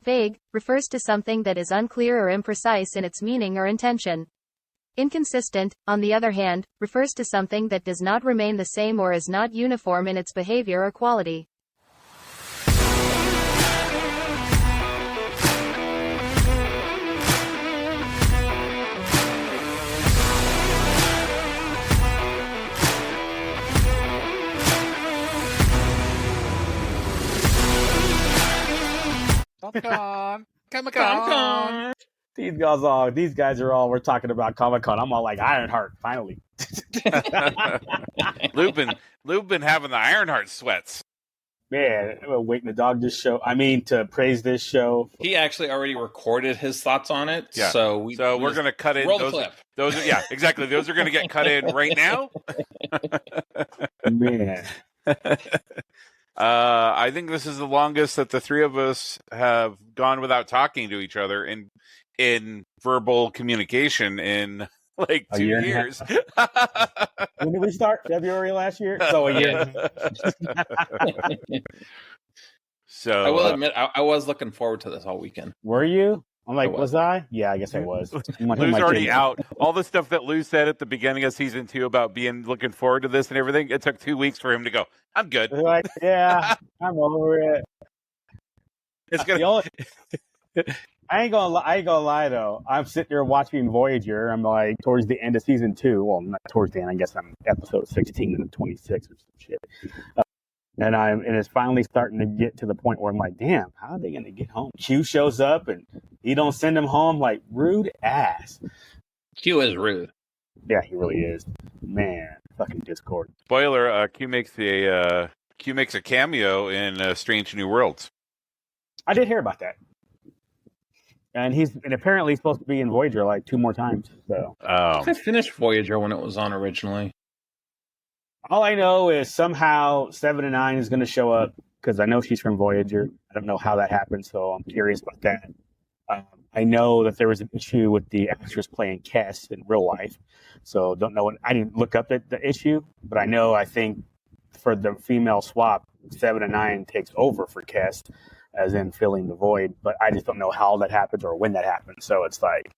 Vague refers to something that is unclear or imprecise in its meaning or intention. Inconsistent, on the other hand, refers to something that does not remain the same or is not uniform in its behavior or quality. Comic-Con. These guys are all, we're talking about Comic-Con. I'm all like, Ironheart, finally. Lube been having the Ironheart sweats. Man, waiting the dog this show. I mean, to praise this show. He actually already recorded his thoughts on it. Yeah. So we're going to cut in. Roll the clip. Those are, yeah, exactly. Those are going to get cut in right now. Man. I think this is the longest that the three of us have gone without talking to each other in verbal communication in like 2 years. When did we start? February last year? So a year. So I will admit, I was looking forward to this all weekend. Were you? I'm like, was I? Yeah, I guess I was. Lou's already out. All the stuff that Lou said at the beginning of season 2 about being looking forward to this and everything, it took 2 weeks for him to go, I'm good. Like, yeah, I'm over it. It's gonna. I ain't gonna lie though. I'm sitting there watching Voyager. I'm like towards the end of season 2. Well, not towards the end. I guess I'm episode 16 and 26 or some shit. And it's finally starting to get to the point where I'm like, damn, how are they gonna get home? Q shows up and he don't send him home. Like, rude ass. Q is rude. Yeah, he really is. Man, fucking Discord. Spoiler: Q makes a cameo in Strange New Worlds. I did hear about that. And apparently he's supposed to be in Voyager like 2 more times. So I finished Voyager when it was on originally. All I know is somehow 7 and 9 is going to show up because I know she's from Voyager. I don't know how that happened, so I'm curious about that. I know that there was an issue with the actress playing Kes in real life, so don't know. I didn't look up the issue, but I think for the female swap, 7 and 9 takes over for Kes, as in filling the void. But I just don't know how that happens or when that happens. So it's like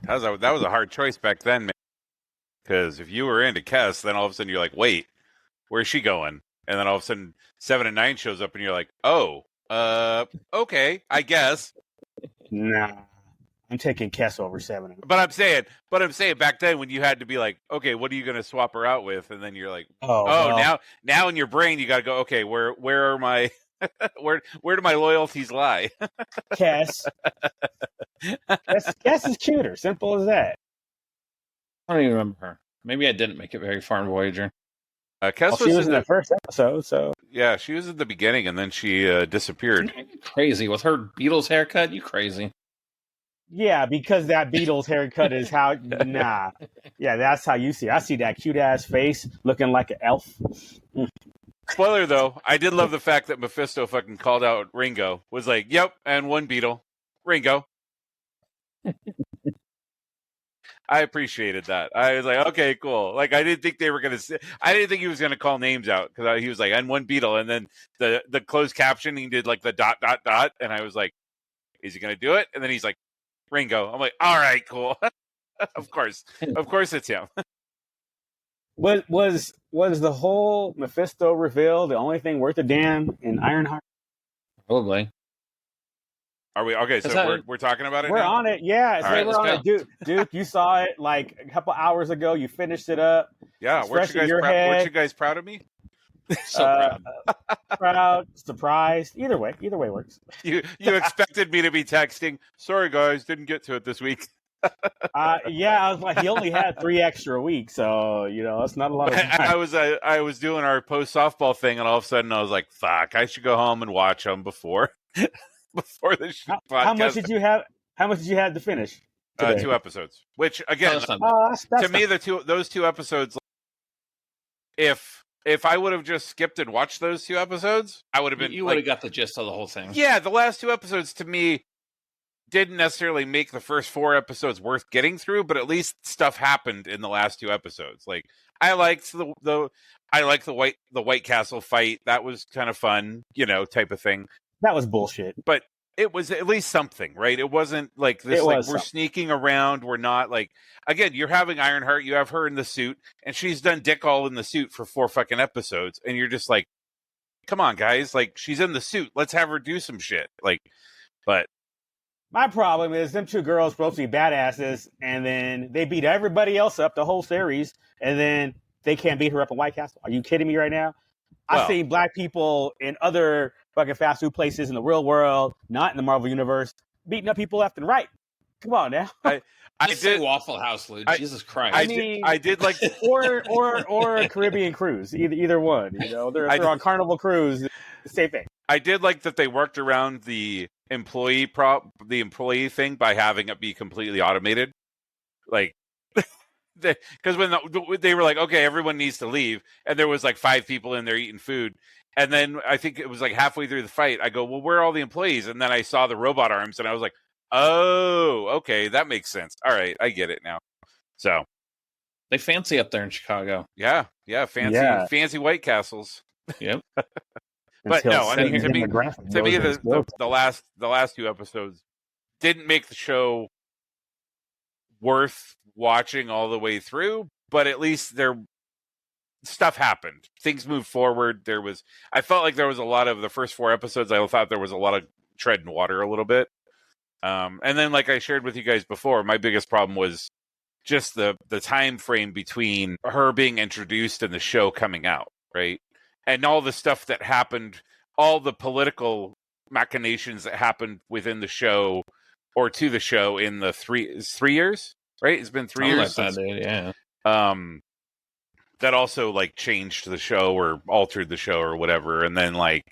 that was a hard choice back then, man. Because if you were into Kes, then all of a sudden you're like, wait, where's she going? And then all of a sudden 7 and 9 shows up and you're like, oh, okay, I guess. Nah, I'm taking Kes over 7. But I'm saying back then when you had to be like, okay, what are you going to swap her out with? And then you're like, well. now in your brain you got to go, okay, where are my where do my loyalties lie? Kes is cuter. Simple as that. I don't even remember her. Maybe I didn't make it very far in Voyager. Kes she was in the first episode, so yeah, she was at the beginning, and then she disappeared. Crazy with her Beatles haircut. You crazy? Yeah, because that Beatles haircut is how. Nah, yeah, that's how you see it. I see that cute ass face looking like an elf. Spoiler though, I did love the fact that Mephisto fucking called out Ringo. Was like, "Yep, and one Beatle, Ringo." I appreciated that. I was like, okay, cool. Like, I didn't think they were going to I didn't think he was going to call names out because he was like, and one Beatle. And then the closed captioning did like the ... And I was like, is he going to do it? And then he's like, Ringo. I'm like, all right, cool. Of course it's him. Was the whole Mephisto reveal the only thing worth a damn in Ironheart? Probably. Are we okay? So we're talking about it. We're now? on it. Yeah, all right, we're on it. Duke, you saw it like a couple hours ago. You finished it up. Yeah, weren't you guys proud of me? So proud, surprised. Either way works. You expected me to be texting. Sorry, guys, didn't get to it this week. Yeah, I was like, he only had 3 extra weeks, so that's not a lot of time. I was doing our post softball thing, and all of a sudden I was like, "Fuck, I should go home and watch them before." Before the podcast. How much did you have? How much did you have to finish? 2 episodes. Which again, to me, those 2 episodes. If I would have just skipped and watched those 2 episodes, I would have been. You would have got the gist of the whole thing. Yeah, the last 2 episodes to me didn't necessarily make the first 4 episodes worth getting through, but at least stuff happened in the last 2 episodes. Like I liked the White Castle fight. That was kind of fun, type of thing. That was bullshit. But it was at least something, right? It wasn't like this, like, we're something. sneaking around. We're not like, again, you're having Ironheart, you have her in the suit, and she's done dick all in the suit for 4 fucking episodes. And you're just like, come on, guys. Like, she's in the suit. Let's have her do some shit. Like, but. My problem is them 2 girls supposed to be badasses, and then they beat everybody else up the whole series, and then they can't beat her up in White Castle. Are you kidding me right now? I've seen black people in other fucking fast food places in the real world, not in the Marvel universe, beating up people left and right. Come on now. I did Waffle House, Lou. Jesus Christ. I did like or a Caribbean cruise, either one. You know, they're on Carnival Cruise, same thing. I did like that they worked around the employee thing by having it be completely automated, like. Because when they were like, okay, everyone needs to leave, and there was like 5 people in there eating food, and then I think it was like halfway through the fight, I go, well, where are all the employees? And then I saw the robot arms, and I was like, oh, okay, that makes sense. All right, I get it now. So they fancy up there in Chicago. Yeah, fancy White Castles. Yep. But no, I mean, to me, the last 2 episodes didn't make the show worth watching all the way through, but at least stuff happened. Things moved forward. I felt like there was a lot of the first 4 episodes. I thought there was a lot of treading water a little bit. And then, like I shared with you guys before, my biggest problem was just the time frame between her being introduced and the show coming out, right? And all the stuff that happened, all the political machinations that happened within the show or to the show in the 3 years. Right, it's been 3 years since. Yeah. That also like changed the show or altered the show or whatever, and then like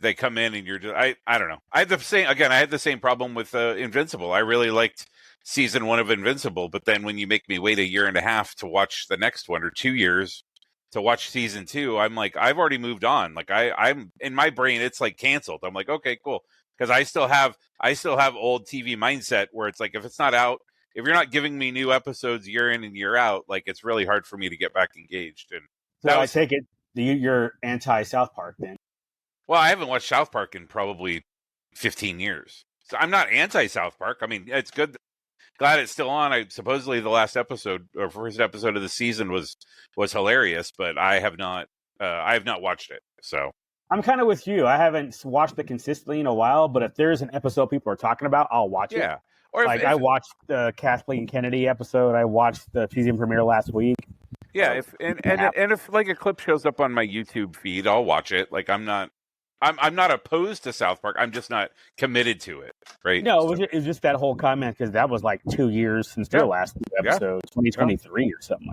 they come in and you're just I don't know. I had the same problem with Invincible. I really liked season 1 of Invincible, but then when you make me wait 1.5 years to watch the next one, or 2 years to watch season 2, I'm like, I've already moved on. Like I'm in my brain, it's like canceled. I'm like, okay, cool, because I still have old TV mindset where it's like, if it's not out. If you're not giving me new episodes year in and year out, like, it's really hard for me to get back engaged. And so I take it you're anti-South Park then? Well, I haven't watched South Park in probably 15 years. So I'm not anti-South Park. I mean, it's good. Glad it's still on. Supposedly the last episode or first episode of the season was hilarious, but I have not watched it. So I'm kind of with you. I haven't watched it consistently in a while, but if there's an episode people are talking about, I'll watch it. Yeah. Or I watched the Kathleen Kennedy episode. I watched the season premiere last week. Yeah, if like a clip shows up on my YouTube feed, I'll watch it. Like I'm not opposed to South Park. I'm just not committed to it. Right? No, it was just that whole comment because that was like 2 years since their last episode, 2023 or something.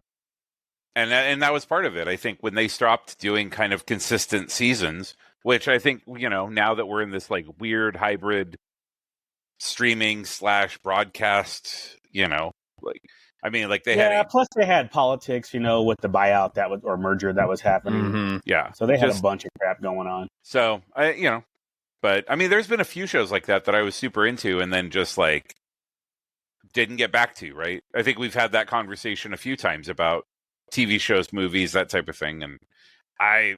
And that was part of it. I think when they stopped doing kind of consistent seasons, which I think, now that we're in this like weird hybrid streaming / broadcast, like, I mean, like they had plus they had politics, with the buyout or merger that was happening. Mm-hmm. Yeah. So they had a bunch of crap going on. So but I mean, there's been a few shows like that I was super into and then just like didn't get back to, right? I think we've had that conversation a few times about TV shows, movies, that type of thing. And I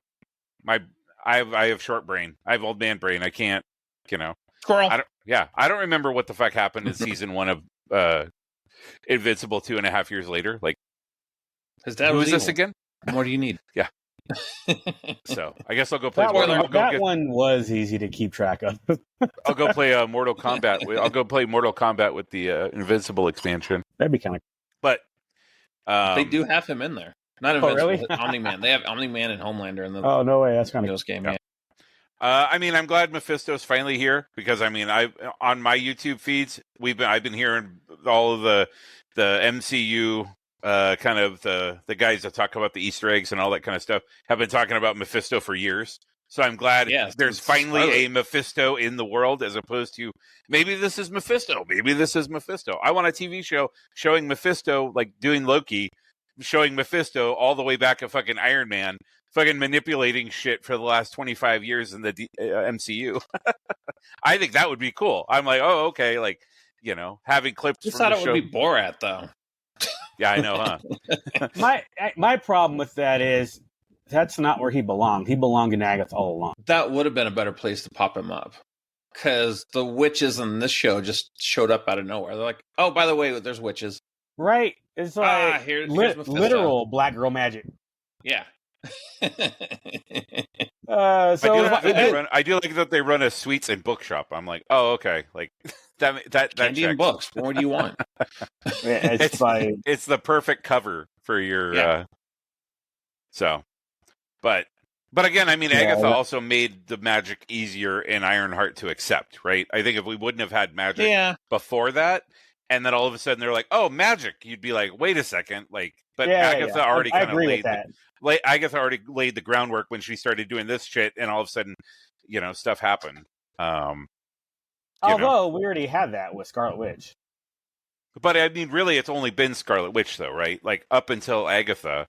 have short brain. I have old man brain. I can't, Squirrel. I don't remember what the fuck happened in season 1 of Invincible 2.5 years later. Like, his dad who is this again? What more do you need? Yeah. So I guess I'll go play. That one was easy to keep track of. I'll go play Mortal Kombat. I'll go play Mortal Kombat with the Invincible expansion. That'd be kind of. But they do have him in there. Not Invincible. Really? Omni-Man. They have Omni-Man and Homelander in the. Oh no way! That's kind of those game. Yeah. I mean, I'm glad Mephisto's finally here because I mean, on my YouTube feeds, I've been hearing all of the MCU kind of the guys that talk about the Easter eggs and all that kind of stuff have been talking about Mephisto for years. So I'm glad there's finally a Mephisto in the world as opposed to maybe this is Mephisto. Maybe this is Mephisto. I want a TV show showing Mephisto like doing Loki, showing Mephisto all the way back at fucking Iron Man. Fucking manipulating shit for the last 25 years in the MCU. I think that would be cool. I'm like, oh, okay, like, having clips. I thought it would be Borat, though. Yeah, I know, huh? my problem with that is that's not where he belonged. He belonged in Agatha All Along. That would have been a better place to pop him up. because the witches in this show just showed up out of nowhere. They're like, oh, by the way, there's witches. Right? It's like Here's Mephisto. literal black girl magic. Yeah. I do like that they run a sweets and bookshop. I'm like, oh, okay, like that Candy and books. What do you want? It's like it's the perfect cover for your. But again, I mean, Agatha also made the magic easier in Ironheart to accept, right? I think if we wouldn't have had magic before that, and then all of a sudden they're like, "Oh, magic," you'd be like, "Wait a second," like. But Agatha already kind of laid Agatha already laid the groundwork when she started doing this shit, and all of a sudden, stuff happened. Although we already had that with Scarlet Witch. But I mean, really, it's only been Scarlet Witch, though, right? Like up until Agatha,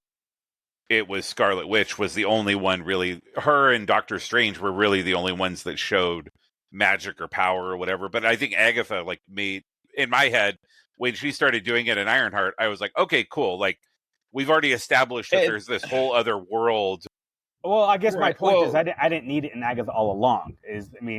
it was Scarlet Witch was the only one really. Her and Doctor Strange were really the only ones that showed magic or power or whatever. But I think Agatha made in my head when she started doing it in Ironheart, I was like, okay, cool, like. We've already established that there's this whole other world. Well, I guess my point is I didn't need it in Agatha all along.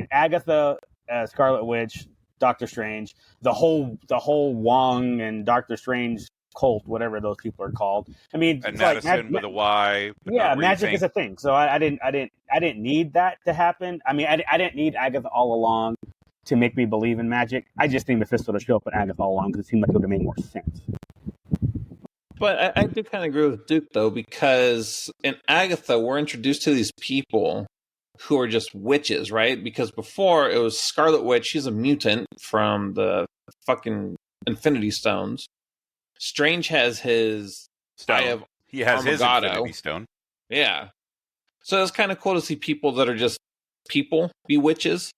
Agatha, Scarlet Witch, Doctor Strange, the whole Wong and Doctor Strange cult, whatever those people are called. I mean, and Madison with a Y. Yeah, magic is a thing. So I didn't need that to happen. I mean, I didn't need Agatha all along to make me believe in magic. I just need Mephisto to show up in Agatha all along because it seemed like it would have made more sense. But I do kind of agree with Duke, though, because in Agatha, we're introduced to these people who are just witches, right? Because before, it was Scarlet Witch. She's a mutant from the fucking Infinity Stones. Strange has his stone. He has his Infinity Stone. Yeah. So it's kind of cool to see people that are just people be witches,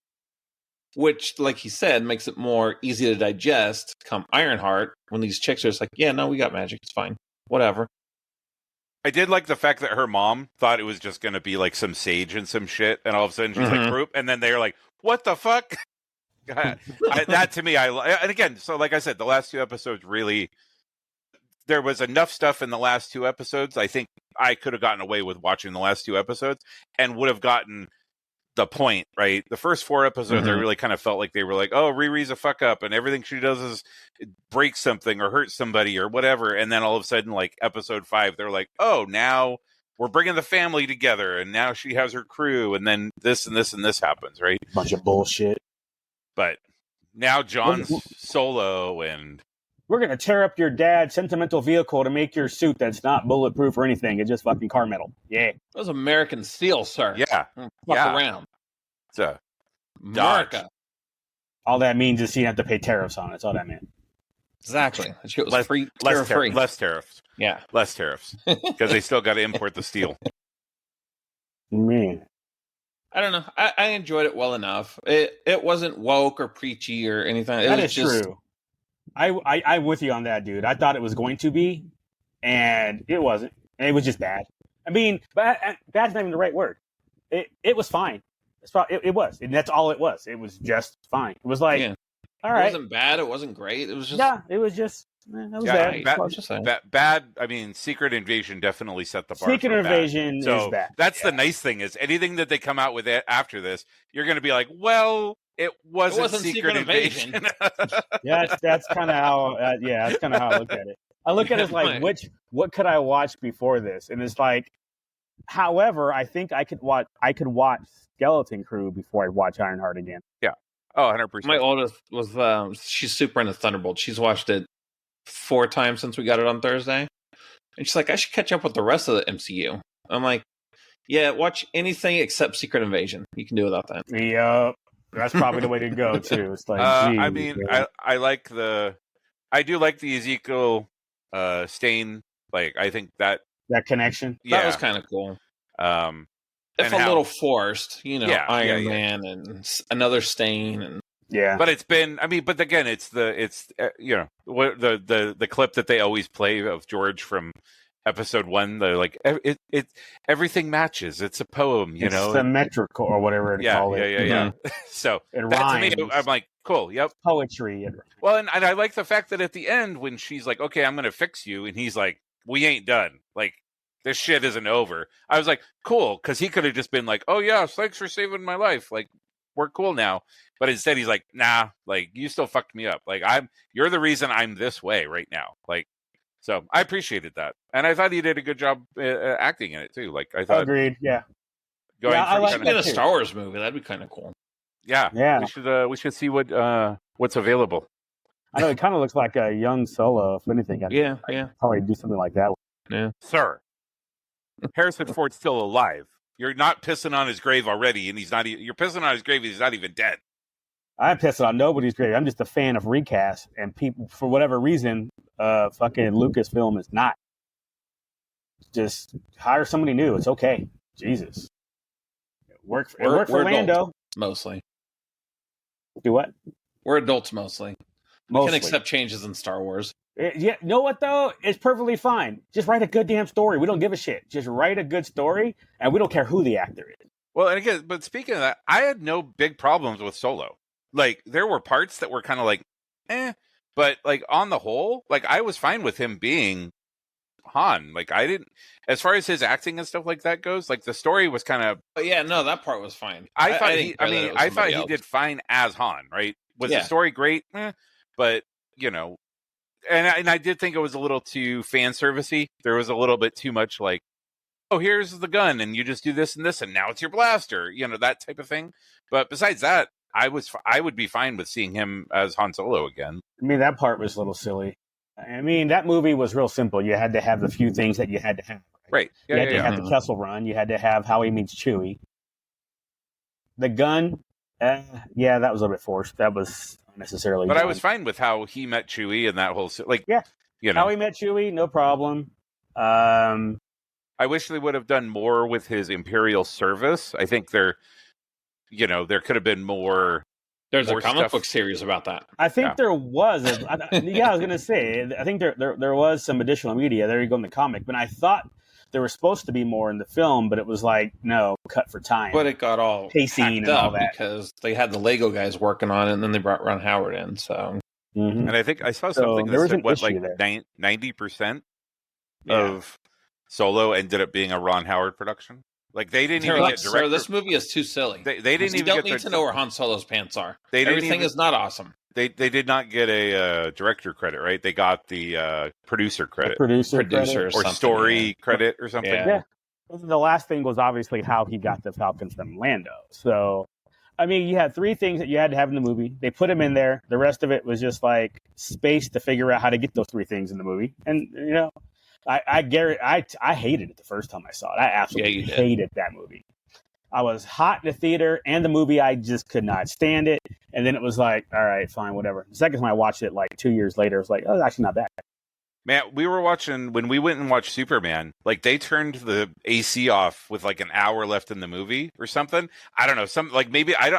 which, like he said, makes it more easy to digest come Ironheart when these chicks are just like, yeah, no, we got magic. It's fine. Whatever. I did like the fact that her mom thought it was just going to be like some sage and some shit. And all of a sudden she's like, group. And then they're like, what the fuck? That to me, and again, so like I said, the last two episodes really, there was enough stuff in the last two episodes. I think I could have gotten away with watching the last two episodes and would have gotten the point, right? The first four episodes, I really kind of felt like they were like, oh, Riri's a fuck up and everything she does is break something or hurt somebody or whatever. And then all of a sudden, like episode 5, they're like, oh, now we're bringing the family together and now she has her crew and then this and this and this happens, right? Bunch of bullshit. But now John's solo and... We're going to tear up your dad's sentimental vehicle to make your suit that's not bulletproof or anything. It's just fucking car metal. Yeah. That was American steel, sir. Yeah. Fuck around. It's a America. All that means is you have to pay tariffs on it. That's all that meant. Exactly. That shit was free. Less tariffs. Yeah. Less tariffs. Because they still got to import the steel. Man. I don't know. I enjoyed it well enough. It wasn't woke or preachy or anything. That is true. I'm with you on that, dude. I thought it was going to be, and it wasn't. And it was just bad. I mean, bad's not even the right word. It was fine. It was, and that's all it was. It was just fine. It was like, all right. It wasn't bad. It wasn't great. It was just it was just. It was bad. Bad. I mean, Secret Invasion definitely set the bar. Secret Invasion is bad. That's the nice thing is anything that they come out with after this, you're going to be like, well. It wasn't Secret Invasion. That's kind of how. That's kind of how I look at it. I look at it as like, what could I watch before this? And it's like, however, I think I could watch Skeleton Crew before I watch Ironheart again. Yeah. Oh, 100%. My oldest was she's super into Thunderbolt. She's watched it 4 times since we got it on Thursday, and she's like, I should catch up with the rest of the MCU. I'm like, yeah, watch anything except Secret Invasion. You can do without that. Yep. That's probably the way to go too. It's like, I mean, I do like the Ezekiel Stain. Like, I think that connection. That was kind of cool. If a little forced, Iron Man and another Stain and but it's been. I mean, but again, it's the clip that they always play of George from episode 1. They're like, everything matches. It's a poem, it's symmetrical or whatever to call it. Yeah. So that to me, I'm like, cool. Yep, poetry. Well, and I like the fact that at the end when she's like, okay, I'm going to fix you, and he's like, we ain't done. Like, this shit isn't over. I was like, cool, because he could have just been like, oh yeah, thanks for saving my life. Like, we're cool now. But instead, he's like, nah, like you still fucked me up. Like you're the reason I'm this way right now. Like, so I appreciated that, and I thought he did a good job acting in it too. Like I thought, agreed. Yeah, I like should get a Star Wars movie. That'd be kind of cool. Yeah. We should see what's available. I know it kind of looks like a young Solo, if anything. Yeah. Probably do something like that. Yeah. Sir, Harrison Ford's still alive. You're not pissing on his grave already, and he's not. You're pissing on his grave. He's not even dead. I'm pissing on nobody's grave. I'm just a fan of recast, and people, for whatever reason, fucking Lucasfilm is not. Just hire somebody new. It's okay. Jesus. Work for Lando. Adults, mostly. Do what? We're adults mostly. We Mostly. can accept changes in Star Wars. Yeah, you know what though? It's perfectly fine. Just write a good damn story. We don't give a shit. Just write a good story, and we don't care who the actor is. Well, and again, but speaking of that, I had no big problems with Solo. Like there were parts that were kind of like, but like on the whole, like I was fine with him being Han. Like I didn't, as far as his acting and stuff like that goes, like the story was kind of. But yeah, no, that part was fine. I thought he did fine as Han. Right? Was the story great? But you know, and I did think it was a little too fan servicey. There was a little bit too much like, oh, here's the gun, and you just do this and this, and now it's your blaster. You know, that type of thing. But besides that, I would be fine with seeing him as Han Solo again. I mean, that part was a little silly. I mean, that movie was real simple. You had to have the few things that you had to have. Right. You had to have the Kessel Run. You had to have how he meets Chewie. The gun, that was a little bit forced. That was unnecessarily. But I was fine with how he met Chewie and that whole how he met Chewie, no problem. I wish they would have done more with his Imperial service. I think there could have been more. There's a comic book series about that. I think there was. I was going to say. I think there was some additional media. There you go in the comic. But I thought there was supposed to be more in the film, but it was like, no, cut for time. But it got all pacing and all that because they had the Lego guys working on it, and then they brought Ron Howard in. So, and I think I saw something that said 90% of Solo ended up being a Ron Howard production. Like they didn't even get director. Sir, this movie is too silly. They didn't even don't need to know where Han Solo's pants are. Everything is not awesome. They did not get a director credit, right? They got the producer credit, producer or story credit or something. Yeah. The last thing was obviously how he got the Falcon from Lando. So, I mean, you had three things that you had to have in the movie. They put him in there. The rest of it was just like space to figure out how to get those three things in the movie. And I hated it the first time I saw it. I absolutely hated that movie. I was hot in the theater and the movie. I just could not stand it. And then it was like, all right, fine, whatever. The second time I watched it, like 2 years later, it was like, oh, it's actually not bad. Man, we were watching, when we went and watched Superman, like they turned the AC off with like an hour left in the movie or something. I don't know.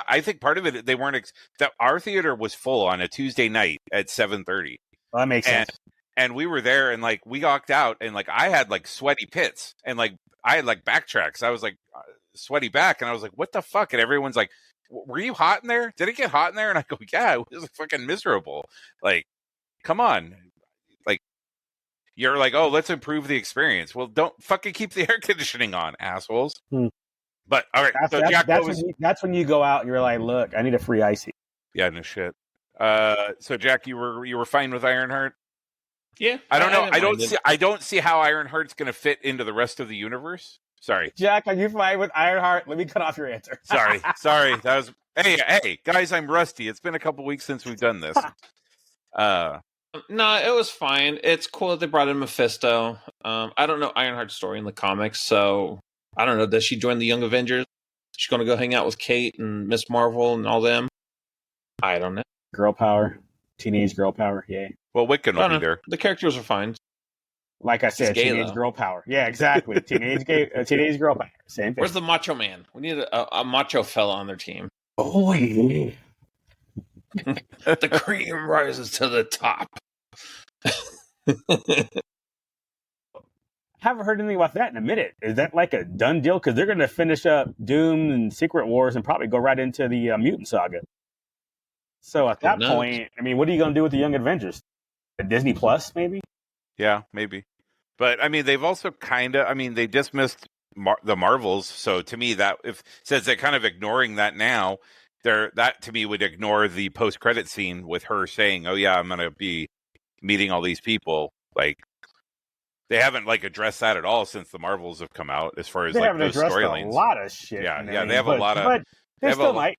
I think part of it, they weren't, that our theater was full on a Tuesday night at 7:30. Well, that makes sense. And we were there and like we walked out and like I had like sweaty pits and like I had like backtracks. I was like sweaty back and I was like, what the fuck? And everyone's like, were you hot in there? Did it get hot in there? And I go, yeah, it was fucking miserable. Like, come on. Like, you're like, oh, let's improve the experience. Well, don't fucking keep the air conditioning on, assholes. But all right. That's when you go out and you're like, look, I need a free icy. Yeah, no shit. So Jack, you were fine with Ironheart? Yeah. I don't know. I don't see how Ironheart's going to fit into the rest of the universe. Sorry. Jack, are you fine with Ironheart? Let me cut off your answer. Sorry. That was Hey, guys, I'm rusty. It's been a couple weeks since we've done this. No, it was fine. It's cool that they brought in Mephisto. I don't know Ironheart's story in the comics, so I don't know. Does she join the Young Avengers? She's going to go hang out with Kate and Miss Marvel and all them? I don't know. Girl power. Teenage girl power. Yay. Well, Wiccan will be there. The characters are fine. Like I said, teenage girl power. Yeah, exactly. Teenage girl power. Same thing. Where's the macho man? We need a macho fella on their team. Oh, yeah. The cream rises to the top. Haven't heard anything about that in a minute. Is that like a done deal? Because they're going to finish up Doom and Secret Wars and probably go right into the Mutant Saga. So at that point, I mean, what are you going to do with the Young Avengers? A Disney Plus, maybe? Yeah, maybe. But, I mean, they've also they dismissed the Marvels. So to me, since they're kind of ignoring that now, that to me would ignore the post-credit scene with her saying, "Oh yeah, I'm going to be meeting all these people." Like they haven't like addressed that at all since the Marvels have come out, as far as They like haven't those addressed storylines. a lot of shit. Yeah, in yeah, there, they have a lot of. but they still might.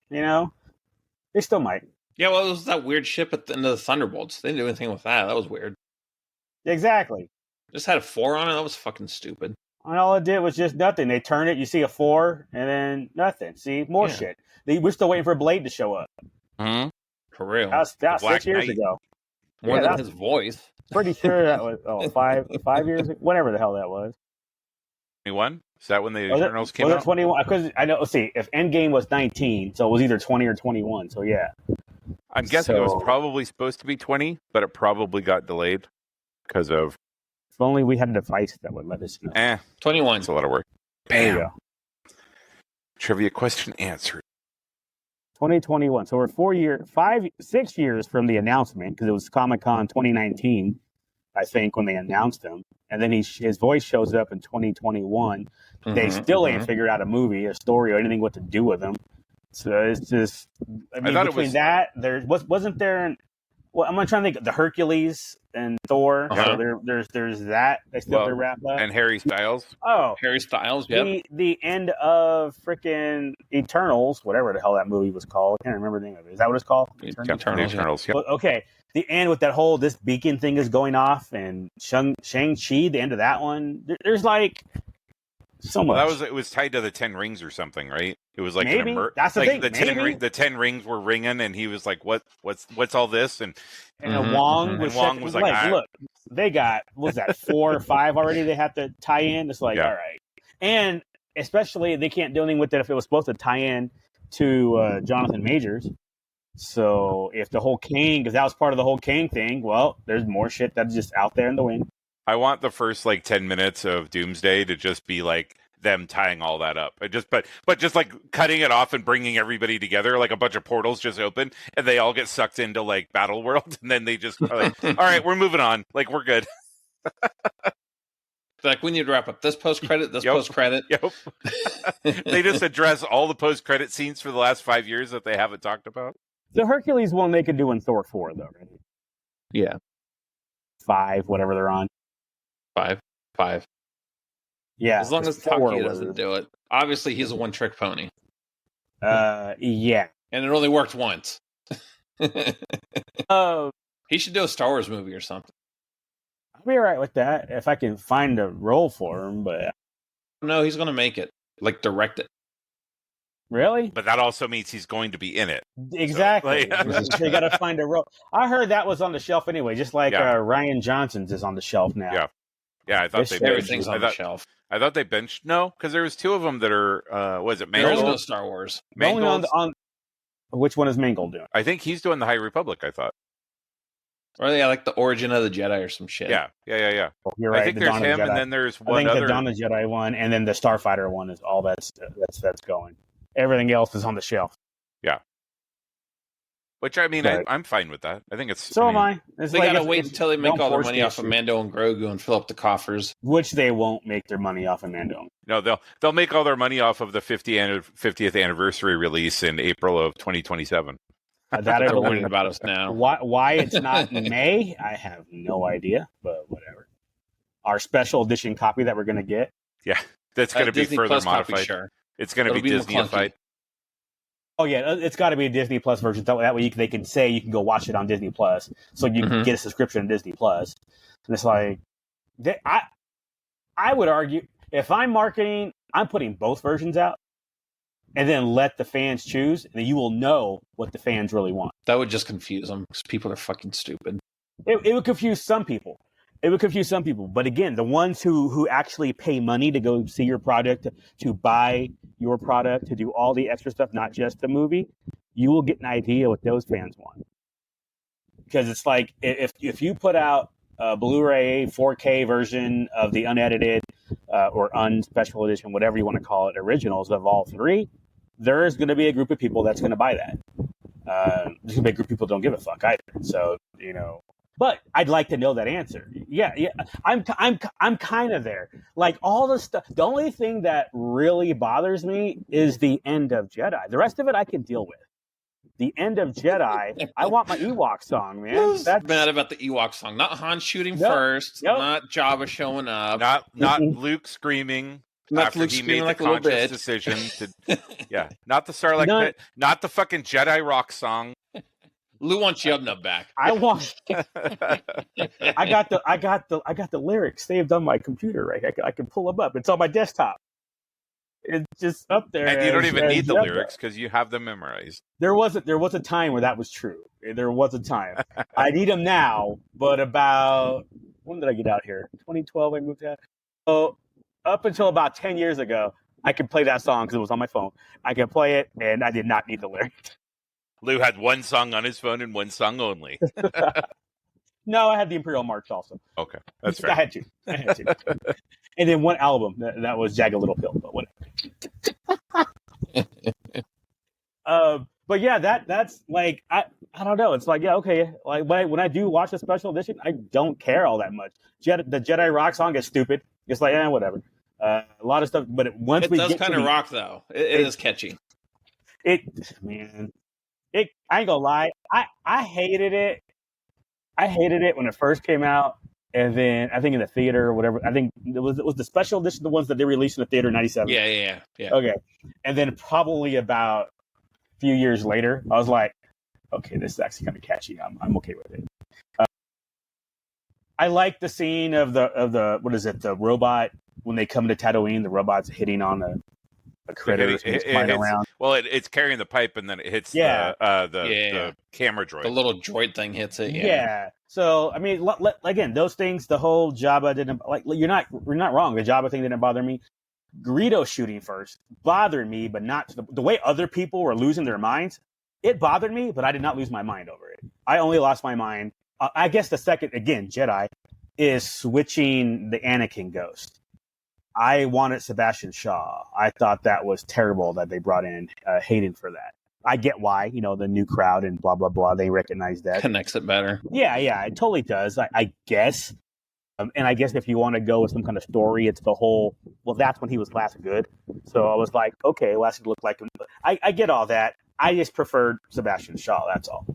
They still might. Yeah, well, it was that weird ship at the end of the Thunderbolts. They didn't do anything with that. That was weird. Exactly. Just had a 4 on it. That was fucking stupid. And all it did was just nothing. They turn it, you see a 4, and then nothing. See, more shit. We're still waiting for Blade to show up. Mm-hmm. For real. That was 6 years ago. More than his voice. Pretty sure that was 5 years ago, whatever the hell that was. 21? Is that when the Eternals came out? Was it 21? Because I know. Let's see. If Endgame was 19, so it was either 20 or 21. So yeah. I'm guessing it was probably supposed to be 20, but it probably got delayed because of. If only we had a device that would let us know. 21. It's a lot of work. There you Bam. go. Trivia question answered. 2021. So we're 6 years from the announcement, because it was Comic-Con 2019, I think, when they announced him. And then his voice shows up in 2021. They still ain't figured out a movie, a story, or anything what to do with him. So it's just, I mean, between that, wasn't there, well, I'm trying to think, the Hercules and Thor. So there's that. They still have to wrap up. And Harry Styles. Oh. Harry Styles, yep. The end of freaking Eternals, whatever the hell that movie was called. I can't remember the name of it. Is that what it's called? Eternals, yeah. Okay. The end with that whole, this beacon thing is going off, and Shang-Chi, the end of that one. There's like so much. Well, it was tied to the 10 rings or something, right? It was like maybe. That's the thing. The 10 rings were ringing, and he was like, what's all this? And Wong was like, look, they got, what was that, 4 or 5 already they have to tie in? It's like, all right. And especially, they can't do anything with it if it was supposed to tie in to Jonathan Majors. So if the whole Kang, because that was part of the whole Kang thing, well, there's more shit that's just out there in the wind. I want the first like 10 minutes of Doomsday to just be like them tying all that up. But just like cutting it off and bringing everybody together, like a bunch of portals just open and they all get sucked into like Battle World, and then they just are like, all right, we're moving on. Like, we're good. Like, we need to wrap up this post-credit, post-credit. Yep. They just address all the post-credit scenes for the last 5 years that they haven't talked about. The Hercules one they could do in Thor 4, though, right? Yeah. 5, whatever they're on. 5. Yeah. As long as Taki doesn't do it. Obviously, he's a one-trick pony. Yeah. And it only worked once. He should do a Star Wars movie or something. I'll be all right with that if I can find a role for him, but... No, he's going to make it. Like, direct it. Really? But that also means he's going to be in it. Exactly. So, like, you got to find a role. I heard that was on the shelf anyway, just like Ryan Johnson's is on the shelf now. Yeah. Yeah, I thought everything's on the shelf. I thought they benched. No, because there was 2 of them that are. Was it Mangold? There's no Star Wars. Mangold. Which one is Mangold doing? I think he's doing the High Republic. I thought. Or like the Origin of the Jedi or some shit. Yeah. Well, you're right. I think there's him, and then there's one other. I think the Dawn of the Jedi one, and then the Starfighter one is all that's going. Everything else is on the shelf. Yeah. Which, I mean, I'm fine with that. I think it's... So am I. They gotta wait until they make all their money off of Mando and Grogu and fill up the coffers. Which they won't make their money off of Mando. No, they'll make all their money off of the 50th anniversary release in April of 2027. They're worrying about us now. Why it's not in May, I have no idea, but whatever. Our special edition copy that we're going to get. Yeah, that's going to be further Plus modified. Copy, sure. It's going to be Disney-ified. Oh yeah, it's got to be a Disney Plus version. That way they can say you can go watch it on Disney Plus, so you can get a subscription to Disney Plus. And it's like, I would argue if I'm marketing, I'm putting both versions out, and then let the fans choose, and then you will know what the fans really want. That would just confuse them because people are fucking stupid. It would confuse some people. But again, the ones who actually pay money to go see your product, to buy your product, to do all the extra stuff, not just the movie, you will get an idea what those fans want. Because it's like, if you put out a Blu-ray 4K version of the unedited or unspecial edition, whatever you want to call it, originals of all 3, there is going to be a group of people that's going to buy that. There's going to be a group of people who don't give a fuck either. So, But I'd like to know that answer. Yeah. I'm kind of there. Like all the stuff. The only thing that really bothers me is the end of Jedi. The rest of it I can deal with. The end of Jedi. I want my Ewok song, man. Who's mad about the Ewok song? Not Han shooting first. Nope. Not Jabba showing up. Not Luke screaming. Not after Luke he screaming made like the a little conscious bitch. decision to, not the Starlight Pit, not the fucking Jedi Rock song. Lou wants Yubnub back. I want. I got the lyrics saved on my computer. Right, I can pull them up. It's on my desktop. It's just up there, and you don't even need the lyrics because you have them memorized. There was a time where that was true. There was a time. I need them now, but about when did I get out here? 2012. I moved out. So up until about 10 years ago, I could play that song because it was on my phone. I could play it, and I did not need the lyrics. Lou had one song on his phone and one song only. No, I had the Imperial March also. Okay, that's fair. I had to. And then one album that was Jagged Little Pill, but whatever. But yeah, that's like I don't know. It's like, yeah, okay. Like when I do watch a special edition, I don't care all that much. The Jedi Rock song is stupid. It's like, whatever. A lot of stuff, but once we does get kind of rock though. It is catchy. I ain't gonna lie. I hated it. I hated it when it first came out, and then I think in the theater or whatever. I think it was the special edition, the ones that they released in the theater in '97. Yeah. Okay, and then probably about a few years later, I was like, okay, this is actually kind of catchy. I'm okay with it. I like the scene of the what is it? The robot when they come to Tatooine, the robot's hitting on a critter flying around. Well, it's carrying the pipe and then it hits the camera droid. The little droid thing hits it. Yeah. So I mean, again, those things. The whole Jabba didn't like. You're not wrong. The Jabba thing didn't bother me. Greedo shooting first bothered me, but not the way other people were losing their minds. It bothered me, but I did not lose my mind over it. I only lost my mind. I guess the second, again, Jedi, is switching the Anakin ghost. I wanted Sebastian Shaw. I thought that was terrible that they brought in Hayden for that. I get why, the new crowd and blah, blah, blah. They recognize that. Connects it better. Yeah, it totally does. I guess. And I guess if you want to go with some kind of story, it's the whole, well, that's when he was last good. So I was like, okay, last looked like him. I get all that. I just preferred Sebastian Shaw, that's all.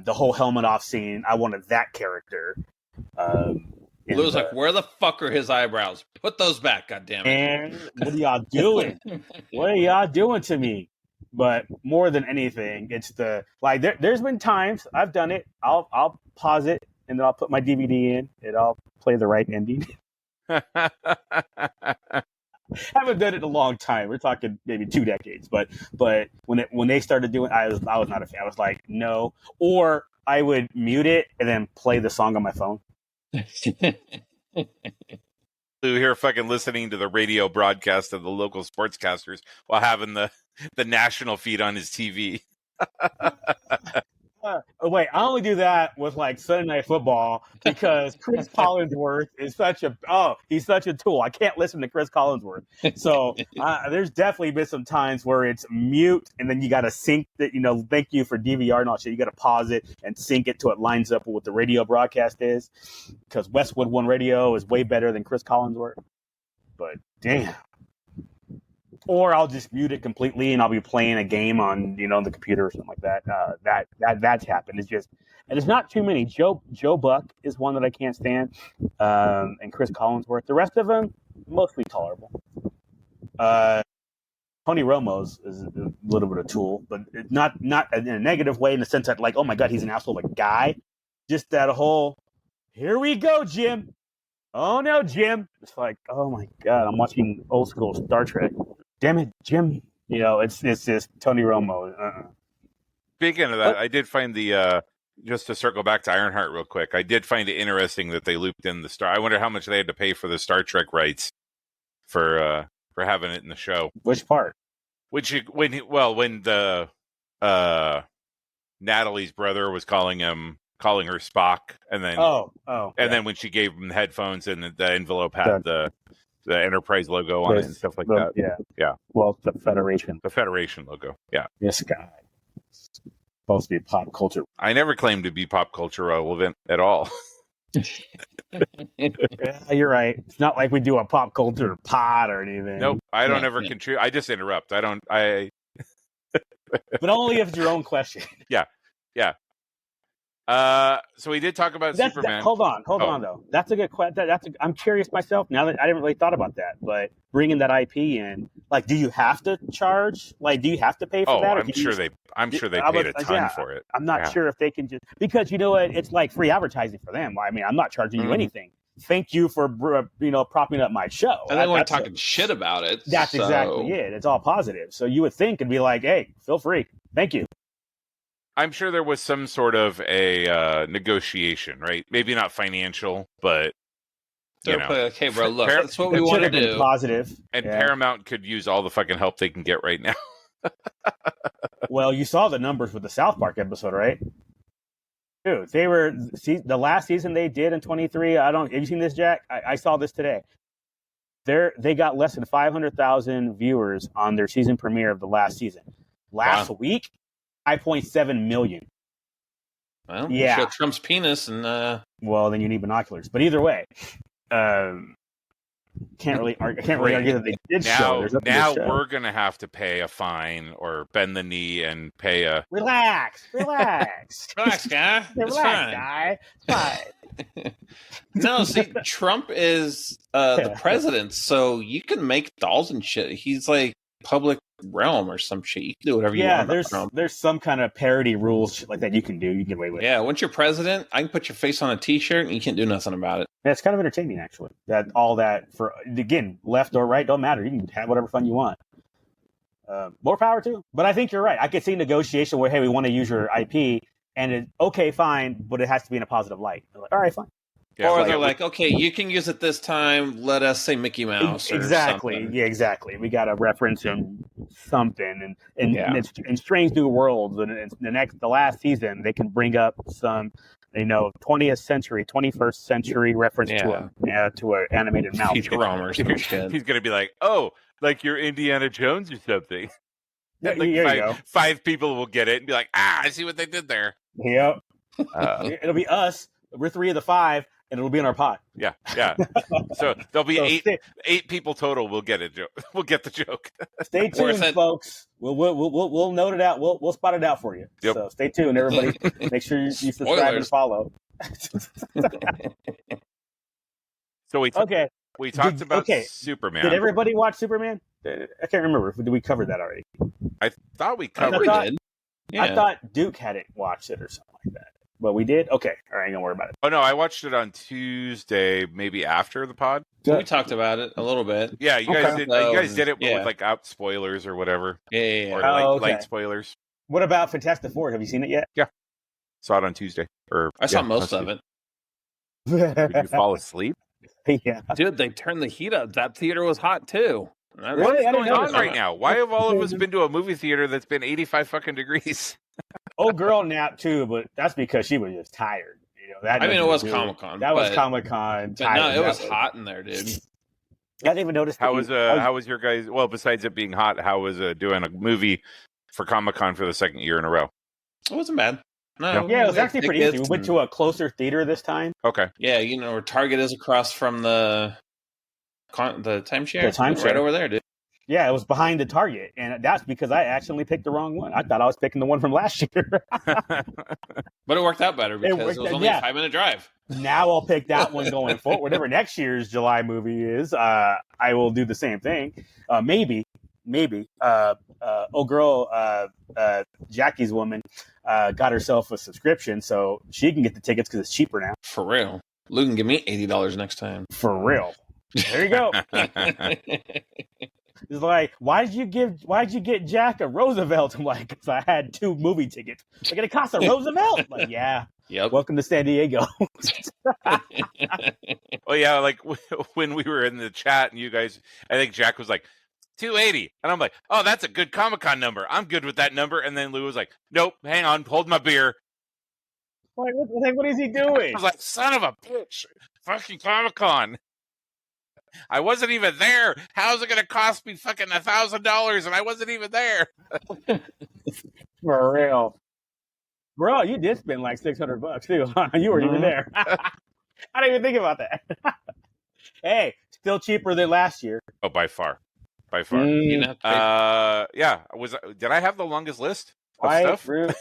The whole helmet off scene, I wanted that character. Lou was like, where the fuck are his eyebrows? Put those back, goddammit. And what are y'all doing? What are y'all doing to me? But more than anything, it's there's been times I've done it. I'll pause it and then I'll put my DVD in and I'll play the right ending. I haven't done it in a long time. We're talking maybe 2 decades, but when they started doing, I was not a fan. I was like, no. Or I would mute it and then play the song on my phone. Lou here, fucking listening to the radio broadcast of the local sportscasters while having the national feed on his TV. Wait, I only do that with like Sunday Night Football because Chris Collinsworth is he's such a tool. I can't listen to Chris Collinsworth. So there's definitely been some times where it's mute and then you got to sync that, thank you for DVR and all shit. You got to pause it and sync it till it lines up with what the radio broadcast is because Westwood One Radio is way better than Chris Collinsworth. But damn. Or I'll just mute it completely and I'll be playing a game on, the computer or something like that. That's happened. It's just, and there's not too many. Joe Buck is one that I can't stand. And Chris Collinsworth. The rest of them, mostly tolerable. Tony Romo's is a little bit of a tool, but not in a negative way in the sense that like, oh my God, he's an asshole of a guy. Just that whole, here we go, Jim. Oh no, Jim. It's like, oh my God, I'm watching old school Star Trek. Damn it, Jim. It's just Tony Romo. Speaking of that, I did find just to circle back to Ironheart real quick, I did find it interesting that they looped in the Star. I wonder how much they had to pay for the Star Trek rights for having it in the show. Which part? When the Natalie's brother was calling her Spock, and then then when she gave him the headphones and the envelope had the Enterprise logo on it and stuff like that. Yeah. Well, the Federation. The Federation logo. Yeah. This guy. supposed to be pop culture. I never claimed to be pop culture relevant at all. Yeah, you're right. It's not like we do a pop culture pod or anything. Nope, I don't ever contribute. I just interrupt. But only if it's your own question. Yeah. So we did talk about Superman. Hold on though. That's a good question. I'm curious myself now that I didn't really thought about that. But bringing that IP in, like, do you have to charge? Like, do you have to pay for that? I'm sure they paid a ton for it. I'm not sure if they can just, because you know what, it's like free advertising for them. I mean, I'm not charging you anything. Thank you for propping up my show. And they weren't talking shit about it. That's exactly it. It's all positive. So you would think and be like, hey, feel free. Thank you. I'm sure there was some sort of a negotiation, right? Maybe not financial, but okay, bro, look, that's what we want to do. Positive, and Paramount could use all the fucking help they can get right now. Well, you saw the numbers with the South Park episode, right? Dude, the last season they did in 23. Have you seen this, Jack? I saw this today. They got less than 500,000 viewers on their season premiere of the last season. Last week, 5.7 million. Well, yeah. Show Trump's penis and. Well, then you need binoculars. But either way, can't really argue that they did show. Now we're gonna have to pay a fine or bend the knee and pay a. Relax, guy. It's fine. No, see, Trump is the president, so you can make dolls and shit. He's like public realm or some shit. You can do whatever you want. Yeah, there's some kind of parody rules shit like that you can do. You can get away with. Yeah, once you're president, I can put your face on a T-shirt and you can't do nothing about it. Yeah, it's kind of entertaining, actually. For again, left or right, don't matter. You can have whatever fun you want. More power to. But I think you're right. I could see negotiation where, hey, we want to use your IP, and okay, fine, but it has to be in a positive light. They're like, all right, fine. Yeah, or they're like, okay, you can use it this time. Let us say Mickey Mouse. Exactly. Something. Yeah, exactly. We got to reference him something. And in Strange New Worlds, and the last season, they can bring up some, 20th century, 21st century reference to an animated mouse. Futurama or some shit. He's going to be like, oh, like you're Indiana Jones or something. Like five people will get it and be like, I see what they did there. Yep. It'll be us. We're 3 of the 5. And it'll be in our pot. Yeah. So there'll be eight people total. We'll get it. We'll get the joke. Stay tuned, folks. We'll note it out. We'll spot it out for you. Yep. So stay tuned, everybody. Make sure you subscribe and follow. So we talked about Superman. Did everybody watch Superman? I can't remember. Did we cover that already? I thought we covered it. Yeah. I thought Duke hadn't watched it or something like that. But we did? Okay. All right, ain't gonna worry about it. Oh, no, I watched it on Tuesday, maybe after the pod. We talked about it a little bit. Yeah, you guys did. You guys did it with like out spoilers or whatever. Yeah. Or light spoilers. What about Fantastic Four? Have you seen it yet? Yeah. Saw it on Tuesday. I saw most of it. Did you fall asleep? Yeah. Dude, they turned the heat up. That theater was hot too. What is going on right now? Why have all of us been to a movie theater that's been 85 fucking degrees? Old girl napped too, but that's because she was just tired. It was Comic-Con. That was Comic-Con. No, it was hot in there, dude. I didn't even notice. How was your guys? Well, besides it being hot, how was doing a movie for Comic-Con for the second year in a row? It wasn't bad. No, yeah, it was actually pretty easy. We went to a closer theater this time. Okay. Yeah, where Target is across from the timeshare. The timeshare. Right over there, dude. Yeah, it was behind the Target, and that's because I accidentally picked the wrong one. I thought I was picking the one from last year. But it worked out better because it was only a 5-minute drive. Now I'll pick that one going forward. Whatever next year's July movie is, I will do the same thing. Maybe. Jackie's woman got herself a subscription, so she can get the tickets because it's cheaper now. For real. Lou can give me $80 next time. For real. There you go. It's like, why'd you get Jack a Roosevelt? I'm like, because I had 2 movie tickets. Like, it costs a Roosevelt? I'm like, yeah. Yep. Welcome to San Diego. Well, yeah, like when we were in the chat and you guys, I think Jack was like, 280. And I'm like, oh, that's a good Comic-Con number. I'm good with that number. And then Lou was like, nope, hang on, hold my beer. Like, what is he doing? I was like, son of a bitch. Fucking Comic-Con. I wasn't even there. How's it going to cost me fucking $1,000 and I wasn't even there? For real. Bro, you did spend like $600 too. You were even there. I didn't even think about that. Hey, still cheaper than last year. Oh, by far. By far. You know, Yeah. Did I have the longest list of Right, stuff? Ruth?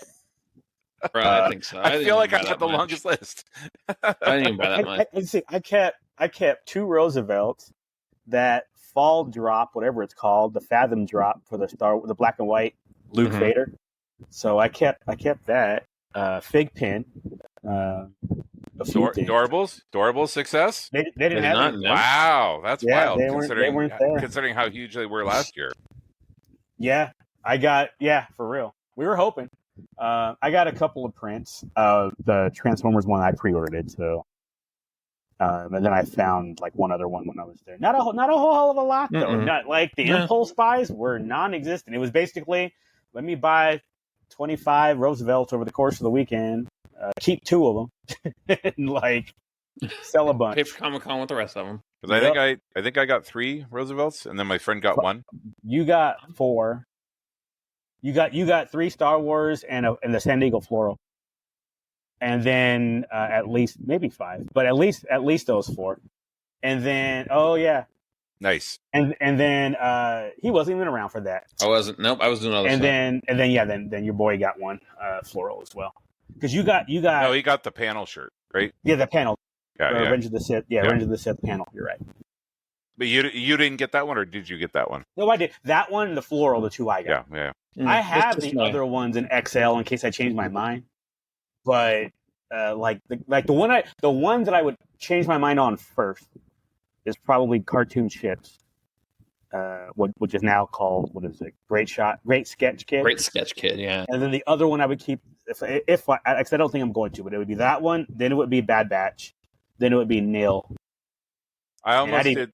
bro, I think so. I feel like I got the longest list. I didn't even buy that much. I kept 2 Roosevelts, that fall drop, whatever it's called, the Fathom drop for the black and white Luke Mhm. Vader. So I kept that fig pin. A few things. Doorables success. They didn't Did have not it. know. Wow, that's Yeah, wild. they weren't there. Considering how huge they were last year. Yeah, for real. We were hoping. I got a couple of prints. The Transformers one I pre-ordered it, so. And then I found like one other one when I was there. Not a whole hell of a lot though. Mm-mm. Not like the impulse buys were non-existent. It was basically, let me buy 25 Roosevelts over the course of the weekend, keep 2 of them, and like sell a bunch. Pay for Comic-Con with the rest of them. Because I think I got 3 Roosevelts, and then my friend got 1. You got 4. You got 3 Star Wars and the San Diego Floral. And then at least maybe 5, but at least those 4. And then Nice. And then he wasn't even around for that. I wasn't. Nope, I was doing other And stuff. then your boy got 1 floral as well. Because you got No, he got the panel shirt, right? yeah, the panel. Yeah, yeah. Revenge of the Sith. Yeah, Revenge of the Sith panel. You're right. But you didn't get that one, or did you get that one? No, I did. That one and the floral, the 2 I got. Yeah. I have the other ones in XL in case I change my mind. But the one that I would change my mind on first is probably Cartoon Ships, which is now called, what is it? Great Sketch Kid. Great Sketch Kid, yeah. And then the other one I would keep, if I don't think I'm going to, but it would be that one. Then it would be Bad Batch. Then it would be Nil. I almost did.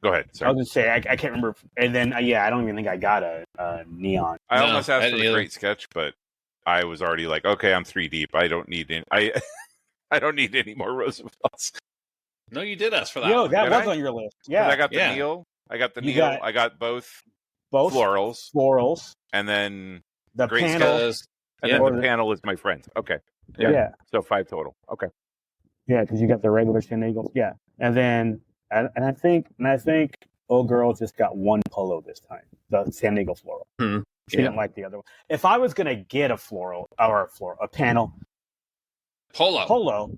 Go ahead. Sorry. I was gonna say I can't remember. And then I don't even think I got a Neon. I almost asked I for didn't the either. Great Sketch, but I was already like, okay, I'm 3 deep. I don't need any. I don't need any more Roosevelts. No, you did ask for that. Yo, one. that Did was I? on your list. 'Cause Yeah, I got the Yeah. Neil. I got the You Neil. got I got both both florals, and and then the Great panel. Because and Yeah. then the panel is my friend. Okay, Yeah, so 5 total. Okay. because you got the regular San Diego. Yeah, and then and I think old girl just got 1 polo this time, the San Diego floral. Hmm. She Yeah. didn't like the other one. If I was gonna get a floral or a panel polo,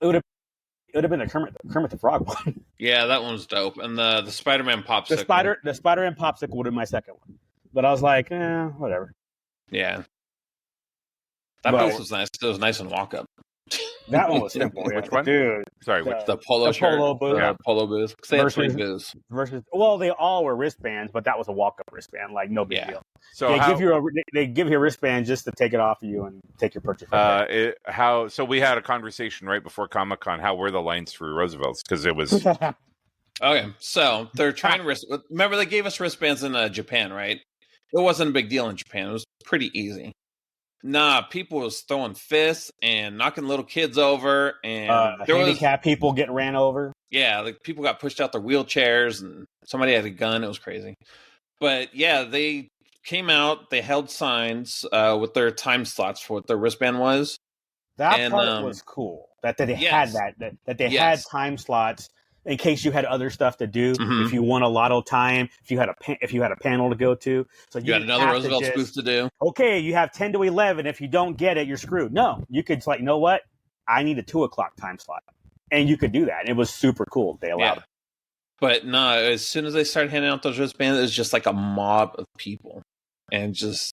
it would have been the Kermit the Frog one. Yeah, that one was dope. And the Spider-Man popsicle. The Spider-Man popsicle would have been my second one, but I was like, whatever. Yeah. That But- booth was nice. It was nice and walk up. That one was simple. Which yeah. one? dude? Sorry. The- Which The polo The shirt. polo booth. Yeah, polo booth. 'Cause they had 3 Versus- booths. Well, they all were wristbands, but that was a walk-up wristband, like no big Yeah. deal. so They how? give you a wristband just to take it off of you and take your purchase. So we had a conversation right before Comic-Con. How were the lines for Roosevelt's? Because it was Okay, so they're trying to remember they gave us wristbands in Japan, right? It wasn't a big deal in Japan. It was pretty easy. Nah, people was throwing fists and knocking little kids over, and there was handicapped people getting ran over. like people got pushed out their wheelchairs, and somebody had a gun. It was crazy. But yeah, they came out. They held signs with their time slots for what their wristband was. That part was cool. That they Yes. had that they Yes. had time slots in case you had other stuff to do. Mhm. If you won a lotto time, if you had a panel to go to, so You got didn't another have to Roosevelt's just, booth to do. okay, you have 10 to 11. If you don't get it, you're screwed. No, you could you know what? I need a 2:00 time slot, and you could do that. It was super cool. They allowed Yeah. But no, as soon as they started handing out those wristbands, it was just like a mob of people, and just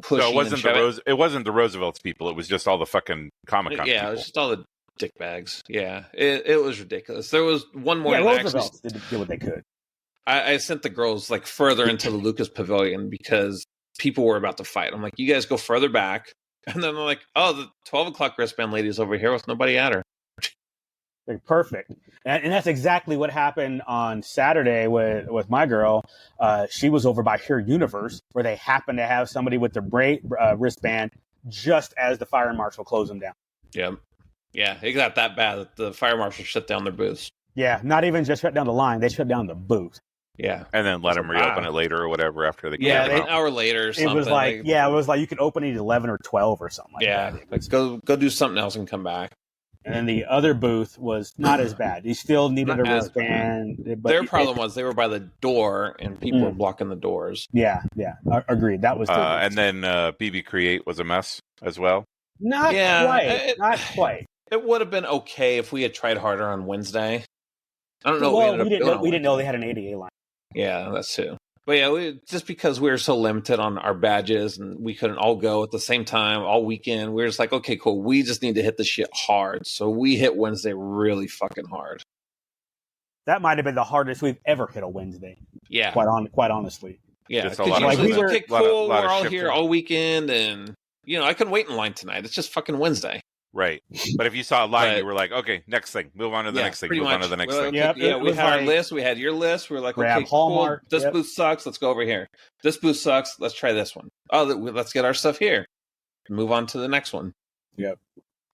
pushing. so it wasn't it wasn't the Roosevelt's people. It was just all the fucking Comic-Con Yeah, people. it was just all the dick bags. Yeah, it was ridiculous. There was one it. morning. Yeah, I actually Roosevelt's did what they could. I sent the girls like further into the Lucas Pavilion because people were about to fight. I'm like, you guys go further back. And then they're like, oh, the 12:00 wristband lady's over here with nobody at her. Like, perfect. And that's exactly what happened on Saturday with my girl. She was over by Here Universe, where they happened to have somebody with their wristband just as the fire marshal closed them down. Yeah. Yeah, it got that bad that the fire marshal shut down their booths. Yeah, not even just shut down the line. They shut down the booth. Yeah. And then let them reopen it later or whatever after the Yeah, an hour later or something. It was like, it was like you could open it at 11 or 12 or something like that. Like go do something else and come back. And then the other booth was not as bad. You still needed a wristband. But their problem was they were by the door and people were blocking the doors. Yeah, agreed. That was and then BB Create was a mess as well. Not quite. It would have been okay if we had tried harder on Wednesday. I don't know. Well, we didn't know they had an ADA line. Yeah, that's true. But yeah, just because we were so limited on our badges and we couldn't all go at the same time all weekend, we were just like, okay, cool. We just need to hit the shit hard. So we hit Wednesday really fucking hard. That might have been the hardest we've ever hit a Wednesday. Yeah. Quite honestly. Yeah. Because okay, cool. We're all here all weekend and, I couldn't wait in line tonight. It's just fucking Wednesday. Right. But if you saw a line, you were like, okay, next thing. Move on to the next thing. Move on to the next thing. Yeah, we had our list. We had your list. We were like, okay, cool. This booth sucks. Let's go over here. This booth sucks. Let's try this one. Oh, let's get our stuff here. Move on to the next one. Yep.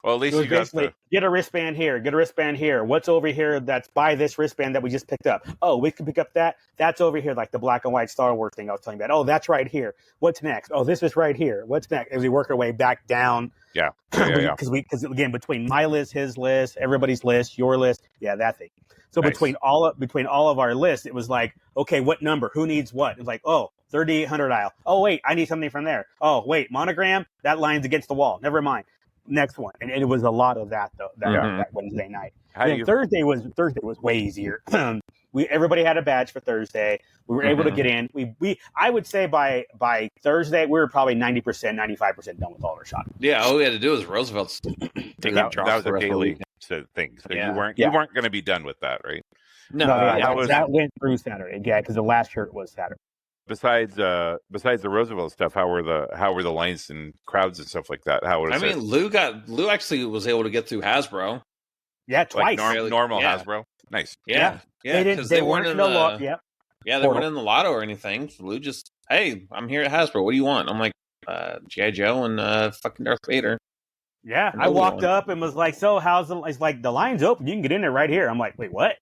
Well, at least you got to get a wristband here. Get a wristband here. What's over here that's by this wristband that we just picked up? Oh, we can pick up that. That's over here, like the black and white Star Wars thing I was telling you about. Oh, that's right here. What's next? Oh, this is right here. What's next? As we work our way back down. Yeah. Because again, between my list, his list, everybody's list, your list, that thing. So between all of our lists, it was like, okay, what number? Who needs what? It was like, oh, 3800 aisle. Oh, wait, I need something from there. Oh, wait, monogram? That line's against the wall. Never mind. Next one. And it was a lot of that, though, that Wednesday night. Thursday was way easier. Everybody had a badge for Thursday. We were able to get in. I would say by Thursday, we were probably 90%, 95% done with all our shopping. Yeah, all we had to do was Roosevelt's take that was a daily thing. So you weren't going to be done with that, right? No, that went through Saturday. Yeah, because the last shirt was Saturday. Besides the Roosevelt stuff, how were the lines and crowds and stuff like that? Lou actually was able to get through Hasbro. Yeah, twice. Like normal Hasbro. Nice. Yeah. They weren't in the they weren't in the lotto or anything. So Lou just, hey, I'm here at Hasbro. What do you want? I'm like, G.I. Joe and fucking Darth Vader. Yeah, I walked up and was like, so how's it's like the line's open. You can get in there right here. I'm like, wait, what?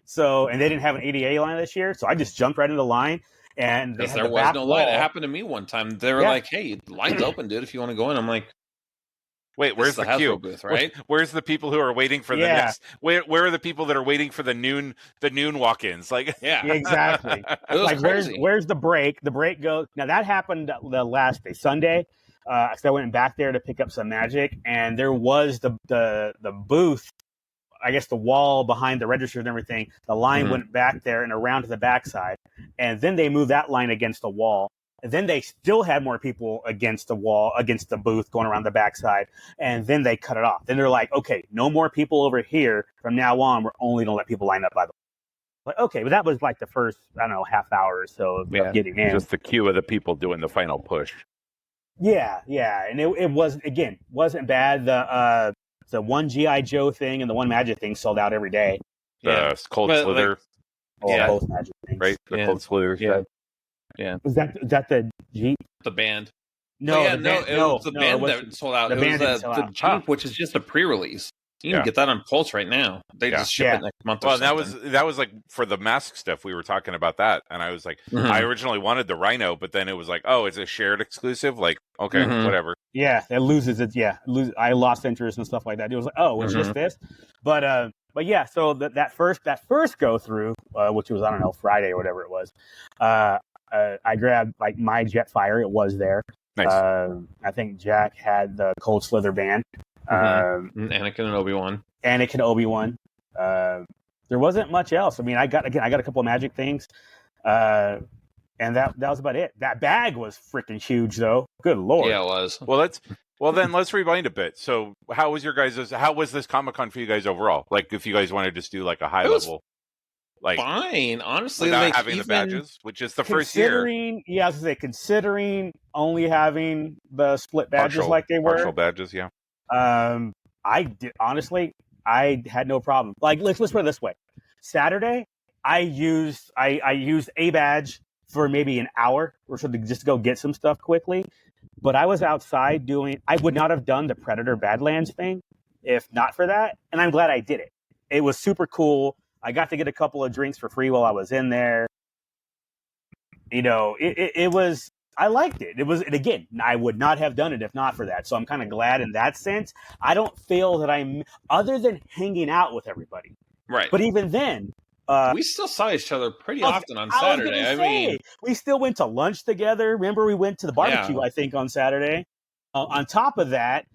So, and they didn't have an ADA line this year, so I just jumped right into the line. And there was no line. It happened to me one time. They were like, hey, the line's open, dude, if you want to go in. I'm like, wait, where's the queue booth, right? Where's the people who are waiting for the next? Where are the people that are waiting for the noon walk-ins? Like, exactly. It was crazy. Where's the break? The break goes. Now that happened the last day, Sunday. So I went back there to pick up some magic, and there was the booth. I guess the wall behind the registers and everything. The line went back there and around to the backside, and then they moved that line against the wall. And then they still had more people against the wall, against the booth, going around the backside. And then they cut it off. Then they're like, okay, no more people over here. From now on, we're only going to let people line up by the wall. Like, okay, but that was like the first, half hour or so of getting in. Just the queue of the people doing the final push. Yeah. And it wasn't bad. The one G.I. Joe thing and the one Magic thing sold out every day. The Cold Slither. Both Magic things. Right? The Cold Slither stuff. Yeah. Was that the Jeep? The band. No, it was the band that sold out. It was the Jeep, which is just a pre-release. You can get that on Pulse right now. They just ship it next month. Well, that was like for the mask stuff. We were talking about that, and I was like, I originally wanted the Rhino, but then it was like, oh, it's a shared exclusive. Like, okay, whatever. Yeah, it loses it. Yeah, I lost interest and stuff like that. It was like, oh, it's just this, but yeah. So that first go through, which was Friday or whatever it was. I grabbed like my Jetfire. It was there. Nice. I think Jack had the Cold Slither band. Anakin and Obi-Wan. There wasn't much else. I mean, I got a couple of Magic things, and that was about it. That bag was freaking huge, though. Good Lord. Yeah, it was. Well, then let's rewind a bit. So, how was this Comic-Con for you guys overall? Like, if you guys wanted to just do like a high level. Like, fine, honestly, without having the badges, which is the first year. Yeah, I was gonna say, considering only having the split badges like they were. Partial badges, yeah. I did, honestly, I had no problem. Like, let's put it this way. Saturday, I used a badge for maybe an hour or so to just go get some stuff quickly. But I was outside I would not have done the Predator Badlands thing if not for that. And I'm glad I did it. It was super cool. I got to get a couple of drinks for free while I was in there. it was. I liked it. It was, and again, I would not have done it if not for that. So I'm kind of glad in that sense. I don't feel that I'm, other than hanging out with everybody. Right. But even then, we still saw each other pretty often on Saturday. I mean, we still went to lunch together. Remember, we went to the barbecue, I think, on Saturday. On top of that,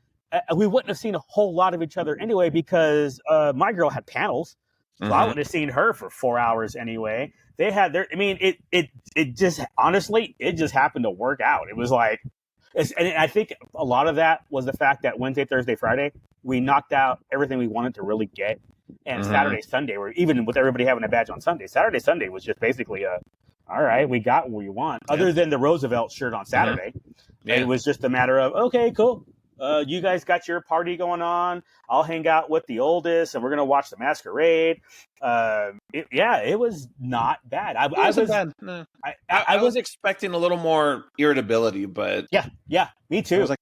we wouldn't have seen a whole lot of each other anyway because my girl had panels. So I wouldn't have seen her for 4 hours anyway. They had their, I mean, it just, honestly, it just happened to work out. It was like, and I think a lot of that was the fact that Wednesday, Thursday, Friday, we knocked out everything we wanted to really get. And Saturday, Sunday, were even with everybody having a badge on Sunday, Saturday, Sunday was just basically all right, we got what we want. Other than the Roosevelt shirt on Saturday. It was just a matter of, okay, cool. You guys got your party going on. I'll hang out with the oldest, and we're gonna watch the masquerade. It was not bad. I wasn't bad. No. I was expecting a little more irritability, but yeah, me too. I was like,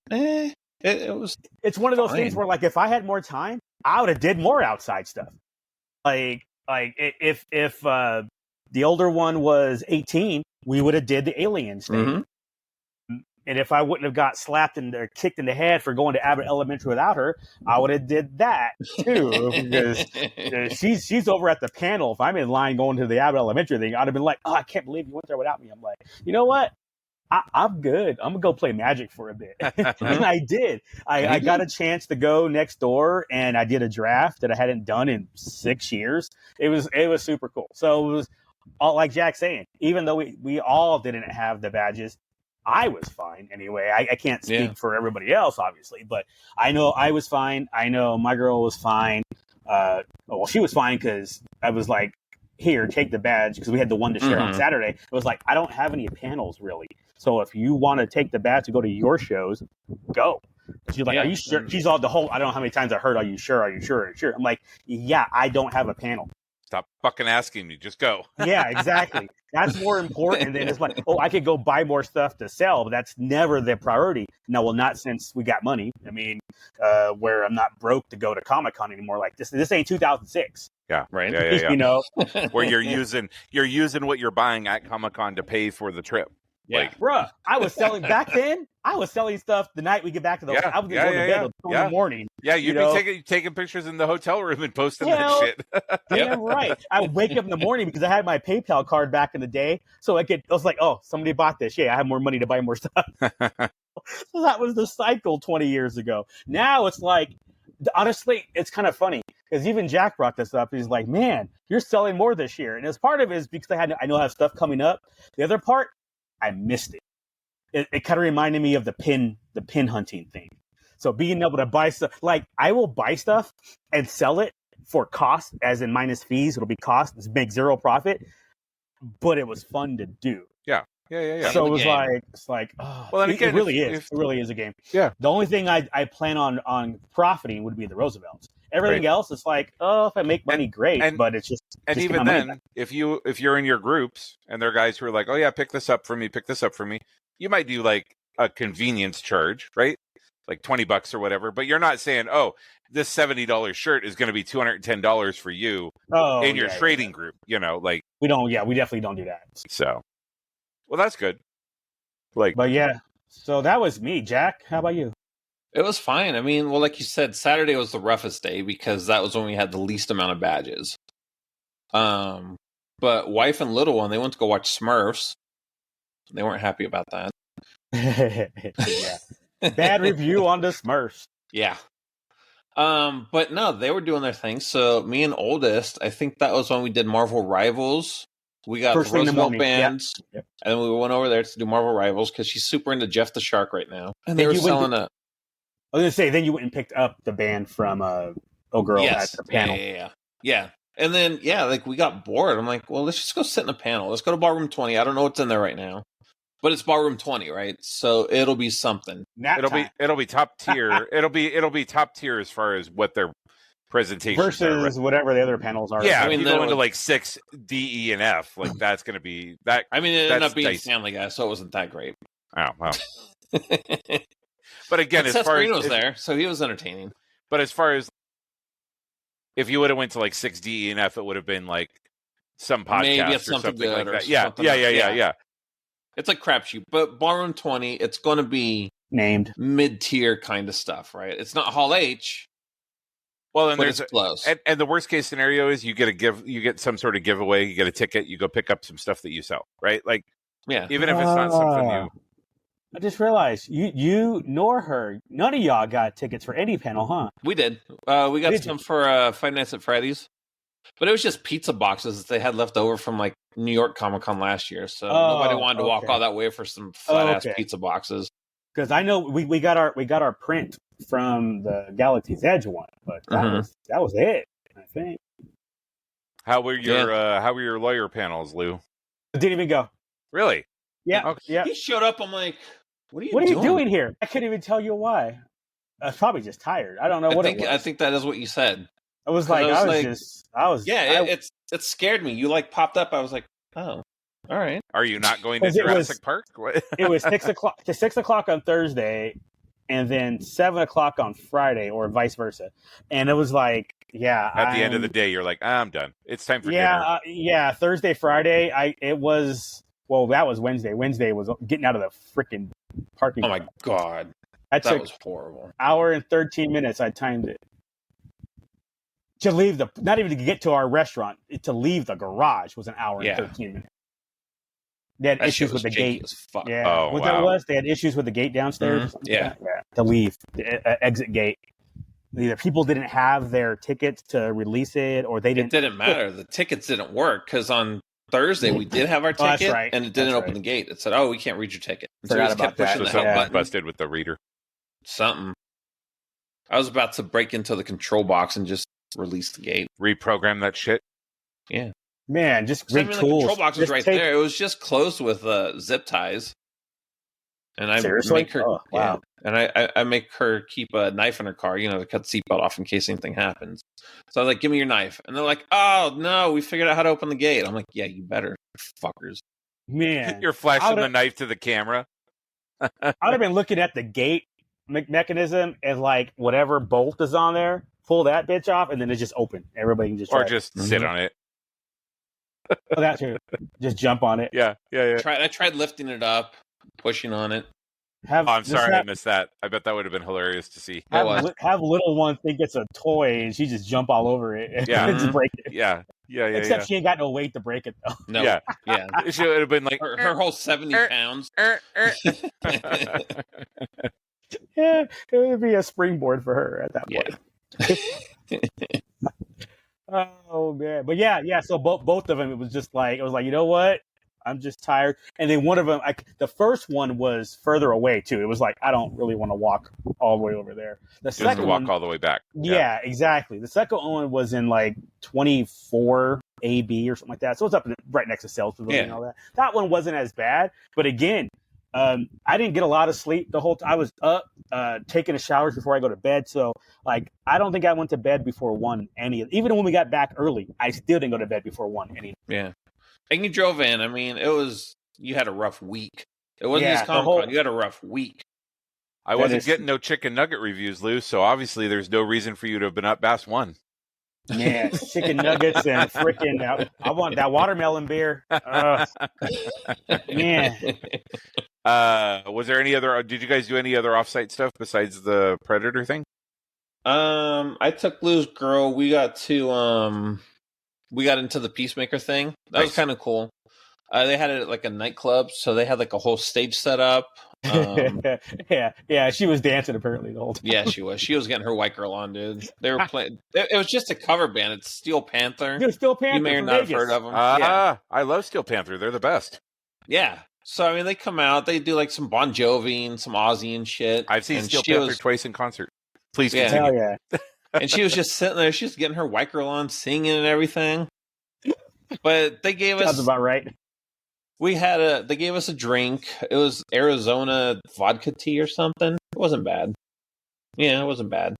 it was. It's one of those things where, like, if I had more time, I would have did more outside stuff. Like if the older one was 18, we would have did the aliens thing. And if I wouldn't have got slapped or kicked in the head for going to Abbott Elementary without her, I would have did that too. Because she's over at the panel. If I'm in line going to the Abbott Elementary thing, I'd have been like, "Oh, I can't believe you went there without me." I'm like, you know what? I'm good. I'm gonna go play Magic for a bit. And I did. I got a chance to go next door, and I did a draft that I hadn't done in 6 years. It was super cool. So it was all like Jack saying, even though we all didn't have the badges, I was fine anyway. I can't speak for everybody else, obviously, but I know I was fine. I know my girl was fine. Well, she was fine because I was like, here, take the badge, because we had the one to share on Saturday. It was like, I don't have any panels really. So if you want to take the badge to go to your shows, go. She's like, are you sure? She's all the whole, I don't know how many times I heard, are you sure? Are you sure? Are you sure? I'm like, yeah, I don't have a panel. Stop fucking asking me. Just go. Yeah, exactly. That's more important than it's like, I could go buy more stuff to sell, but that's never the priority. No, well, not since we got money. I mean, where I'm not broke to go to Comic-Con anymore. Like this ain't 2006. Yeah, right. Yeah. You know, where you're using what you're buying at Comic-Con to pay for the trip. Yeah, like, bruh, I was selling back then. I was selling stuff the night we get back to the. I was going to go to bed at 2 in the morning. Yeah, you'd be taking pictures in the hotel room and posting that shit. Damn right. I would wake up in the morning because I had my PayPal card back in the day, so I was like, oh, somebody bought this. Yeah, I have more money to buy more stuff. So that was the cycle 20 years ago. Now it's like, honestly, it's kind of funny because even Jack brought this up. He's like, man, you're selling more this year, and as part of it is because I know I have stuff coming up. The other part, I missed it. It kind of reminded me of the pin hunting thing. So being able to buy stuff, like I will buy stuff and sell it for cost, as in minus fees. It'll be cost, make zero profit, but it was fun to do. Yeah. So it was like, oh, well, again, it really is a game. Yeah. The only thing I plan on profiting would be the Roosevelts. Everything else, it's like, if I make money, great. But it's just, even then, if you're in your groups and there are guys who are like, oh yeah, pick this up for me, you might do like a convenience charge, right? Like $20 or whatever. But you're not saying, oh, this $70 shirt is going to be $210 for you in your trading group. You know, like we definitely don't do that. So, well, that's good. But yeah, so that was me, Jack. How about you? It was fine. I mean, well, like you said, Saturday was the roughest day because that was when we had the least amount of badges. But wife and little one, they went to go watch Smurfs. They weren't happy about that. Yeah. Bad review on the Smurfs. Yeah. But no, they were doing their thing. So me and oldest, I think that was when we did Marvel Rivals. We got the Roosevelt bands, and then we went over there to do Marvel Rivals because she's super into Jeff the Shark right now. And they were selling a... I was going to say, then you went and picked up the band from Girl at the panel. Yeah. And then, like, we got bored. I'm like, well, let's just go sit in a panel. Let's go to Ballroom 20. I don't know what's in there right now. But it's Ballroom 20, right? So it'll be something. It'll be top tier. it'll be top tier as far as what their presentations versus whatever the other panels are. Yeah, I mean, if you go into like 6 D, E, and F, like that's going to be that. I mean, it ended up being Family Guy, so it wasn't that great. Oh, wow. But again, as Seth far Green as was there, so he was entertaining. But as far as if you would have went to like 6 D, E, and F, it would have been like some podcast or something like that. Yeah. It's like crapshoot. But Ballroom 20, it's going to be named mid-tier kind of stuff, right? It's not Hall H. Well, and but there's it's close. And the worst case scenario is you get some sort of giveaway, you get a ticket, you go pick up some stuff that you sell, right? Like, yeah, even if it's not something you. I just realized you nor her, none of y'all got tickets for any panel, huh? we did. We got some for Five Nights at Freddy's, but it was just pizza boxes that they had left over from like New York Comic Con last year. So nobody wanted to walk all that way for some flat ass pizza boxes. Because I know we got our print from the Galaxy's Edge one, but that was it, I think. How were your lawyer panels, Lou? It didn't even go. Really? Yeah. Okay. Yeah. He showed up. I'm like, what are you doing here? I couldn't even tell you why. I was probably just tired. I don't know it was. I think that is what you said. I was like, it scared me. You like popped up. I was like, oh, all right. Are you not going to Jurassic Park? It was 6 o'clock on Thursday, and then 7 o'clock on Friday, or vice versa. And it was like, at the end of the day, you're like, I'm done. It's time for dinner. Thursday, Friday, that was Wednesday. Wednesday was getting out of the freaking parking. Oh my God. That was horrible. Hour and 13 minutes. I timed it. To leave not even to get to our restaurant, to leave the garage was an hour and 13 minutes. They had issues with the gate. Yeah. Oh, what that was, they had issues with the gate downstairs. Yeah. To leave the exit gate. Either people didn't have their tickets to release it, or they didn't. It didn't matter. The tickets didn't work because on Thursday we did have our ticket, and it didn't open the gate. It said, "Oh, we can't read your ticket." And so we just kept pushing the help button. Busted with the reader. Something. I was about to break into the control box and just release the gate. Reprogram that shit. Yeah. Man, just great tools. The control box was right there. It was just closed with zip ties. And I make her, and I make her keep a knife in her car, to cut the seatbelt off in case anything happens. So I was like, "Give me your knife," and they're like, "Oh no, we figured out how to open the gate." I'm like, "Yeah, you better, fuckers." Man, you're flashing the knife to the camera. I'd have been looking at the gate mechanism and like whatever bolt is on there, pull that bitch off, and then it's just open. Everybody can just sit on it. Oh, that too. Just jump on it. Yeah. I tried lifting it up, pushing on it. I'm sorry I missed that. I bet that would have been hilarious to see. Have little one think it's a toy and she just jump all over it and just break it. Yeah. Except she ain't got no weight to break it though. No. Yeah. She would have been like her whole 70 pounds. Yeah, it would be a springboard for her at that point. Oh man, but yeah. So both of them, it was like, you know what? I'm just tired. And then one of them, the first one was further away too. It was like, I don't really want to walk all the way over there. The second one, all the way back. Yeah, exactly. The second one was in like 24 AB or something like that. So it's up right next to Sales Pavilion and all that. That one wasn't as bad, but again, I didn't get a lot of sleep the whole time. I was up taking a shower before I go to bed. So like, I don't think I went to bed before 1 even when we got back early, I still didn't go to bed before 1 Yeah. And you drove in. I mean, you had a rough week. It wasn't just Comic-Con. You had a rough week. I wasn't getting no chicken nugget reviews, Lou, so obviously there's no reason for you to have been up past 1. Yeah, chicken nuggets and freaking I want that watermelon beer. Man. Was there any other? Did you guys do any other offsite stuff besides the Predator thing? I took Lou's girl. We got into the Peacemaker thing. That was kind of cool. They had it at like a nightclub, so they had like a whole stage set up. Yeah, she was dancing apparently the whole time. Yeah, she was. She was getting her white girl on, dude. They were playing. It was just a cover band. It's Steel Panther. Dude, Steel Panther. You may or not have heard of them. I love Steel Panther. They're the best. Yeah. So I mean, they come out. They do like some Bon Jovi and some Ozzy and shit. I've seen Steel Panther twice in concert. Please continue. Hell yeah. And she was just sitting there. She was getting her white girl on, singing and everything. But they gave us. Sounds about right. They gave us a drink. It was Arizona vodka tea or something. It wasn't bad. Yeah, it wasn't bad.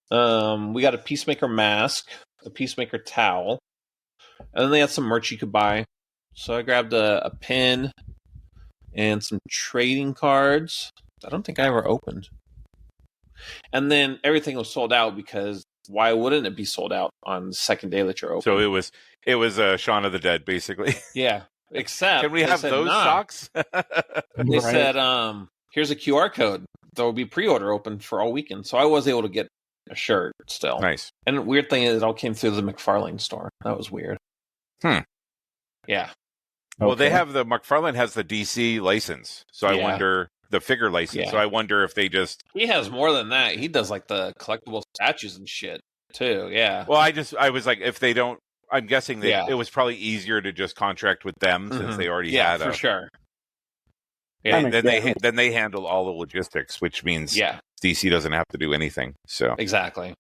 We got a Peacemaker mask, a Peacemaker towel, and then they had some merch you could buy. So I grabbed a pin and some trading cards. I don't think I ever opened. And then everything was sold out because why wouldn't it be sold out on the second day that you're open? So it was Shaun of the Dead, basically. Yeah. Except Can we they have said, those nah. socks? They Right. said, here's a QR code. There will be pre-order open for all weekend. So I was able to get a shirt still. Nice. And the weird thing is it all came through the McFarlane store. That was weird. Hmm. Yeah. Well, they Okay. have McFarlane has the DC license. So I Yeah. wonder, the figure license. Yeah. So I wonder if they just, He has more than that. He does like the collectible statues and shit too. Yeah. well, I was like, if they don't, I'm guessing that Yeah. it was probably easier to just contract with them since Mhm. they already Yeah, had for a, sure. That Yeah. makes then they handle all the logistics, which means Yeah, DC doesn't have to do anything. So exactly.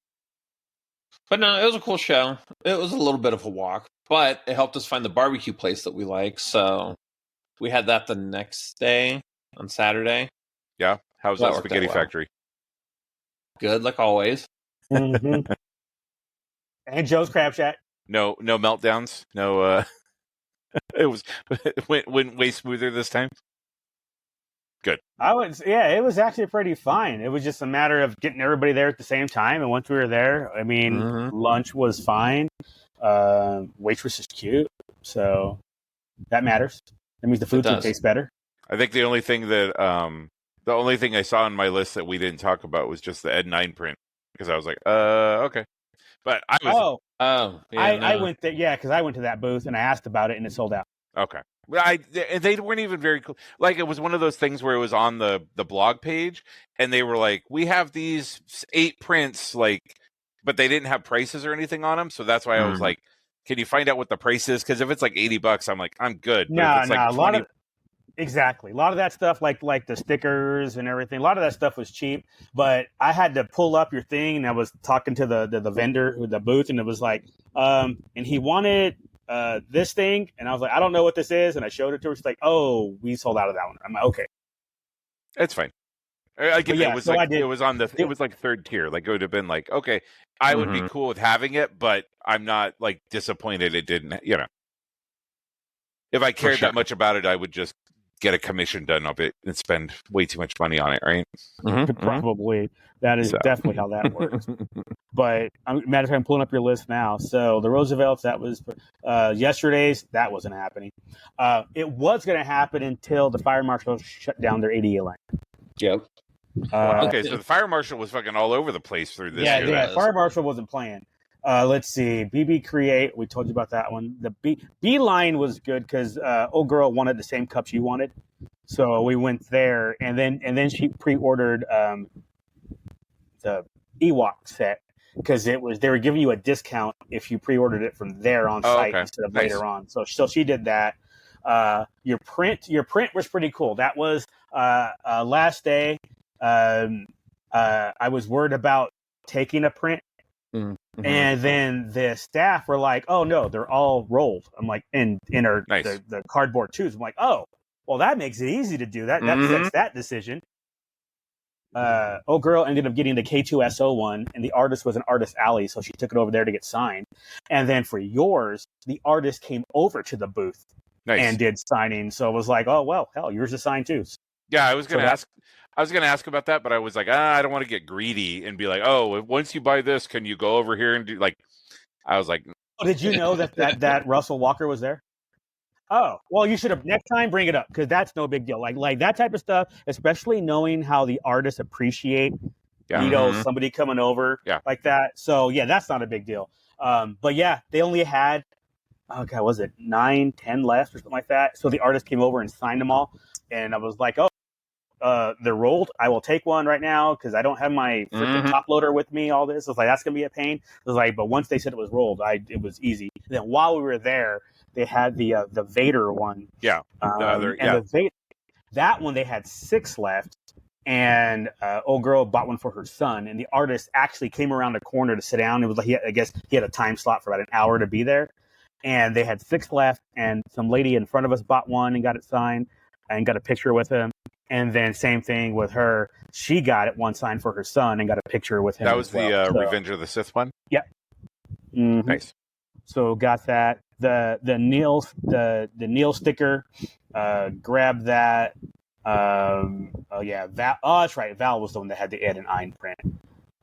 But no, it was a cool show. It was a little bit of a walk, but it helped us find the barbecue place that we like. So we had that the next day on Saturday. yeah, how's That that worked out spaghetti well. factory? Good, like always. Mhm. And Joe's Crab Shack. No meltdowns. No, it went way smoother this time. Good. It was actually pretty fine. It was just a matter of getting everybody there at the same time. And once we were there, I mean, Mhm. lunch was fine. Waitress is cute, so that matters. That means the food's gonna does. taste better. I think the only thing I saw on my list that we didn't talk about was just the Ed 9 print because I was like, okay. But I was Oh, yeah, I no. went there, because I went to that booth and I asked about it and it sold out. okay. Well, they weren't even very cool. Like it was one of those things where it was on the blog page and they were like, we have these 8 prints, like, but they didn't have prices or anything on them. So that's why I was like, can you find out what the price is? Because if it's like $80, I'm like, I'm good. But if it's like a lot 20, of exactly. A lot of that stuff, like the stickers and everything, a lot of that stuff was cheap. But I had to pull up your thing, and I was talking to the vendor with the booth, and it was like, and he wanted this thing, and I was like, I don't know what this is, and I showed it to her. She's like, oh, we sold out of that one. I'm like, okay. it's fine. Again, yeah, it was so I like did- it was on the it was like third tier. Like it would have been like, okay, I would be cool with having it, but I'm not like disappointed it didn't. You know, if I cared sure. that much about it, I would just get a commission done of it and spend way too much money on it, right? Probably. That is So. definitely how that works. But matter of fact, I'm pulling up your list now. So the Roosevelts, that was yesterday's. That wasn't happening. It was going to happen until the fire marshal shut down their ADA line. Yep. Okay, so the fire marshal was fucking all over the place through this year. Yeah. Fire marshal wasn't playing. Let's see. BB Create. We told you about that one. The B line was good because old girl wanted the same cups you wanted, so we went there, and then she pre-ordered the Ewok set because they were giving you a discount if you pre-ordered it from there on site instead of later on. So she did that. Your print was pretty cool. That was last day. I was worried about taking a print. Mm-hmm. And then the staff were like, "Oh no, they're all rolled." I'm like, in our the cardboard tubes. I'm like, "Oh, well, that makes it easy to do that. That sets that decision." Old girl ended up getting the K2SO one, and the artist was an Artist Alley, so she took it over there to get signed. And then for yours, the artist came over to the booth and did signing. So it was like, "Oh well, hell, yours is signed too." Yeah, I was gonna ask. I was going to ask about that, but I was like, I don't want to get greedy and be like, oh, once you buy this, can you go over here and do like? I was like, oh, did you know that Russell Walker was there? Oh, well, you should have next time bring it up because that's no big deal. Like that type of stuff, especially knowing how the artists appreciate, somebody coming over like that. So yeah, that's not a big deal. But yeah, they only had, was it 9, 10 left or something like that? So the artist came over and signed them all, and I was like, oh. They're rolled. I will take one right now because I don't have my freaking top loader with me. All this, I was like, that's gonna be a pain. I was like, but once they said it was rolled, it was easy. And then while we were there, they had the Vader one. Yeah, that one they had 6 left, and old girl bought one for her son. And the artist actually came around the corner to sit down. It was like I guess he had a time slot for about an hour to be there, and they had 6 left. And some lady in front of us bought one and got it signed and got a picture with him. And then same thing with her. She got it one signed for her son and got a picture with him. That was the Revenge of the Sith one? Yeah. Mm-hmm. Nice. So got that. The Neil sticker. Grabbed that. That's right. Val was the one that had the Ed and Ein print.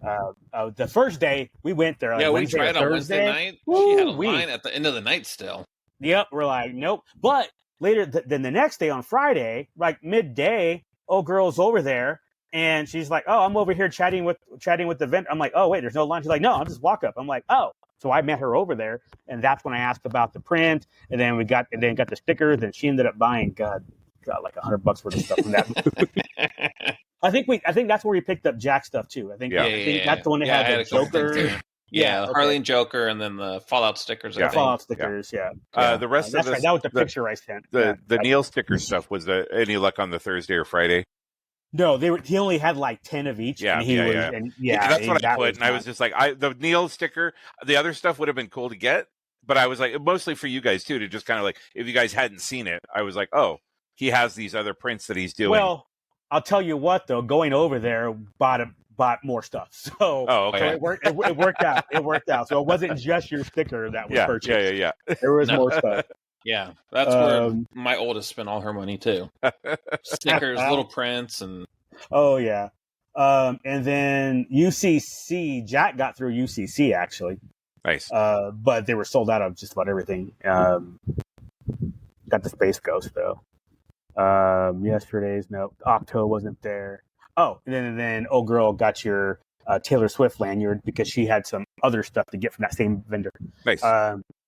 The first day we went there. Like, we tried on Wednesday night. She had a line at the end of the night still. Yep. We're like, nope. But then the next day on Friday, like midday, old girl's over there and she's like, "Oh, I'm over here chatting with the vendor." I'm like, "Oh, wait, there's no line." She's like, "No, I'll just walk up." I'm like, "Oh." So I met her over there, and that's when I asked about the print, and then got the stickers, and she ended up buying like $100 worth of stuff from that. I think that's where we picked up Jack stuff too. I think that's the one that had the Joker. Yeah, Harley and Joker, and then the Fallout stickers. Yeah, Fallout stickers. Yeah. The rest of that's right. That was the picture I sent. The Neil sticker stuff was any luck on the Thursday or Friday? No, he only had like 10 of each. Yeah, and that's what I put. And I was just like, the Neil sticker, the other stuff would have been cool to get, but I was like, mostly for you guys too, to just kind of like, if you guys hadn't seen it, I was like, oh, he has these other prints that he's doing. Well, I'll tell you what though, going over there, bought more stuff. So, okay. So it worked out. It worked out. So it wasn't just your sticker that was purchased. Yeah. There was more stuff. Yeah, that's where my oldest spent all her money too. Stickers, little prints, and oh yeah. And then UCC, Jack got through UCC actually. Nice. But they were sold out of just about everything. Got the Space Ghost though. Yesterday's Octo wasn't there. Oh, and then old girl got your Taylor Swift lanyard because she had some other stuff to get from that same vendor. Nice.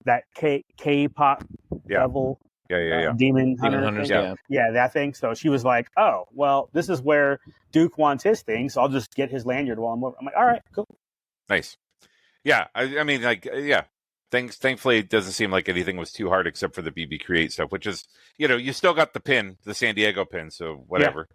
That K-pop devil, demon hunters, yeah, that thing. So she was like, "Oh, well, this is where Duke wants his thing, so I'll just get his lanyard while I'm over." I'm like, "All right, cool." Nice. Yeah, I mean, like, yeah. Thankfully, it doesn't seem like anything was too hard except for the BB Create stuff, which is, you still got the pin, the San Diego pin, so whatever.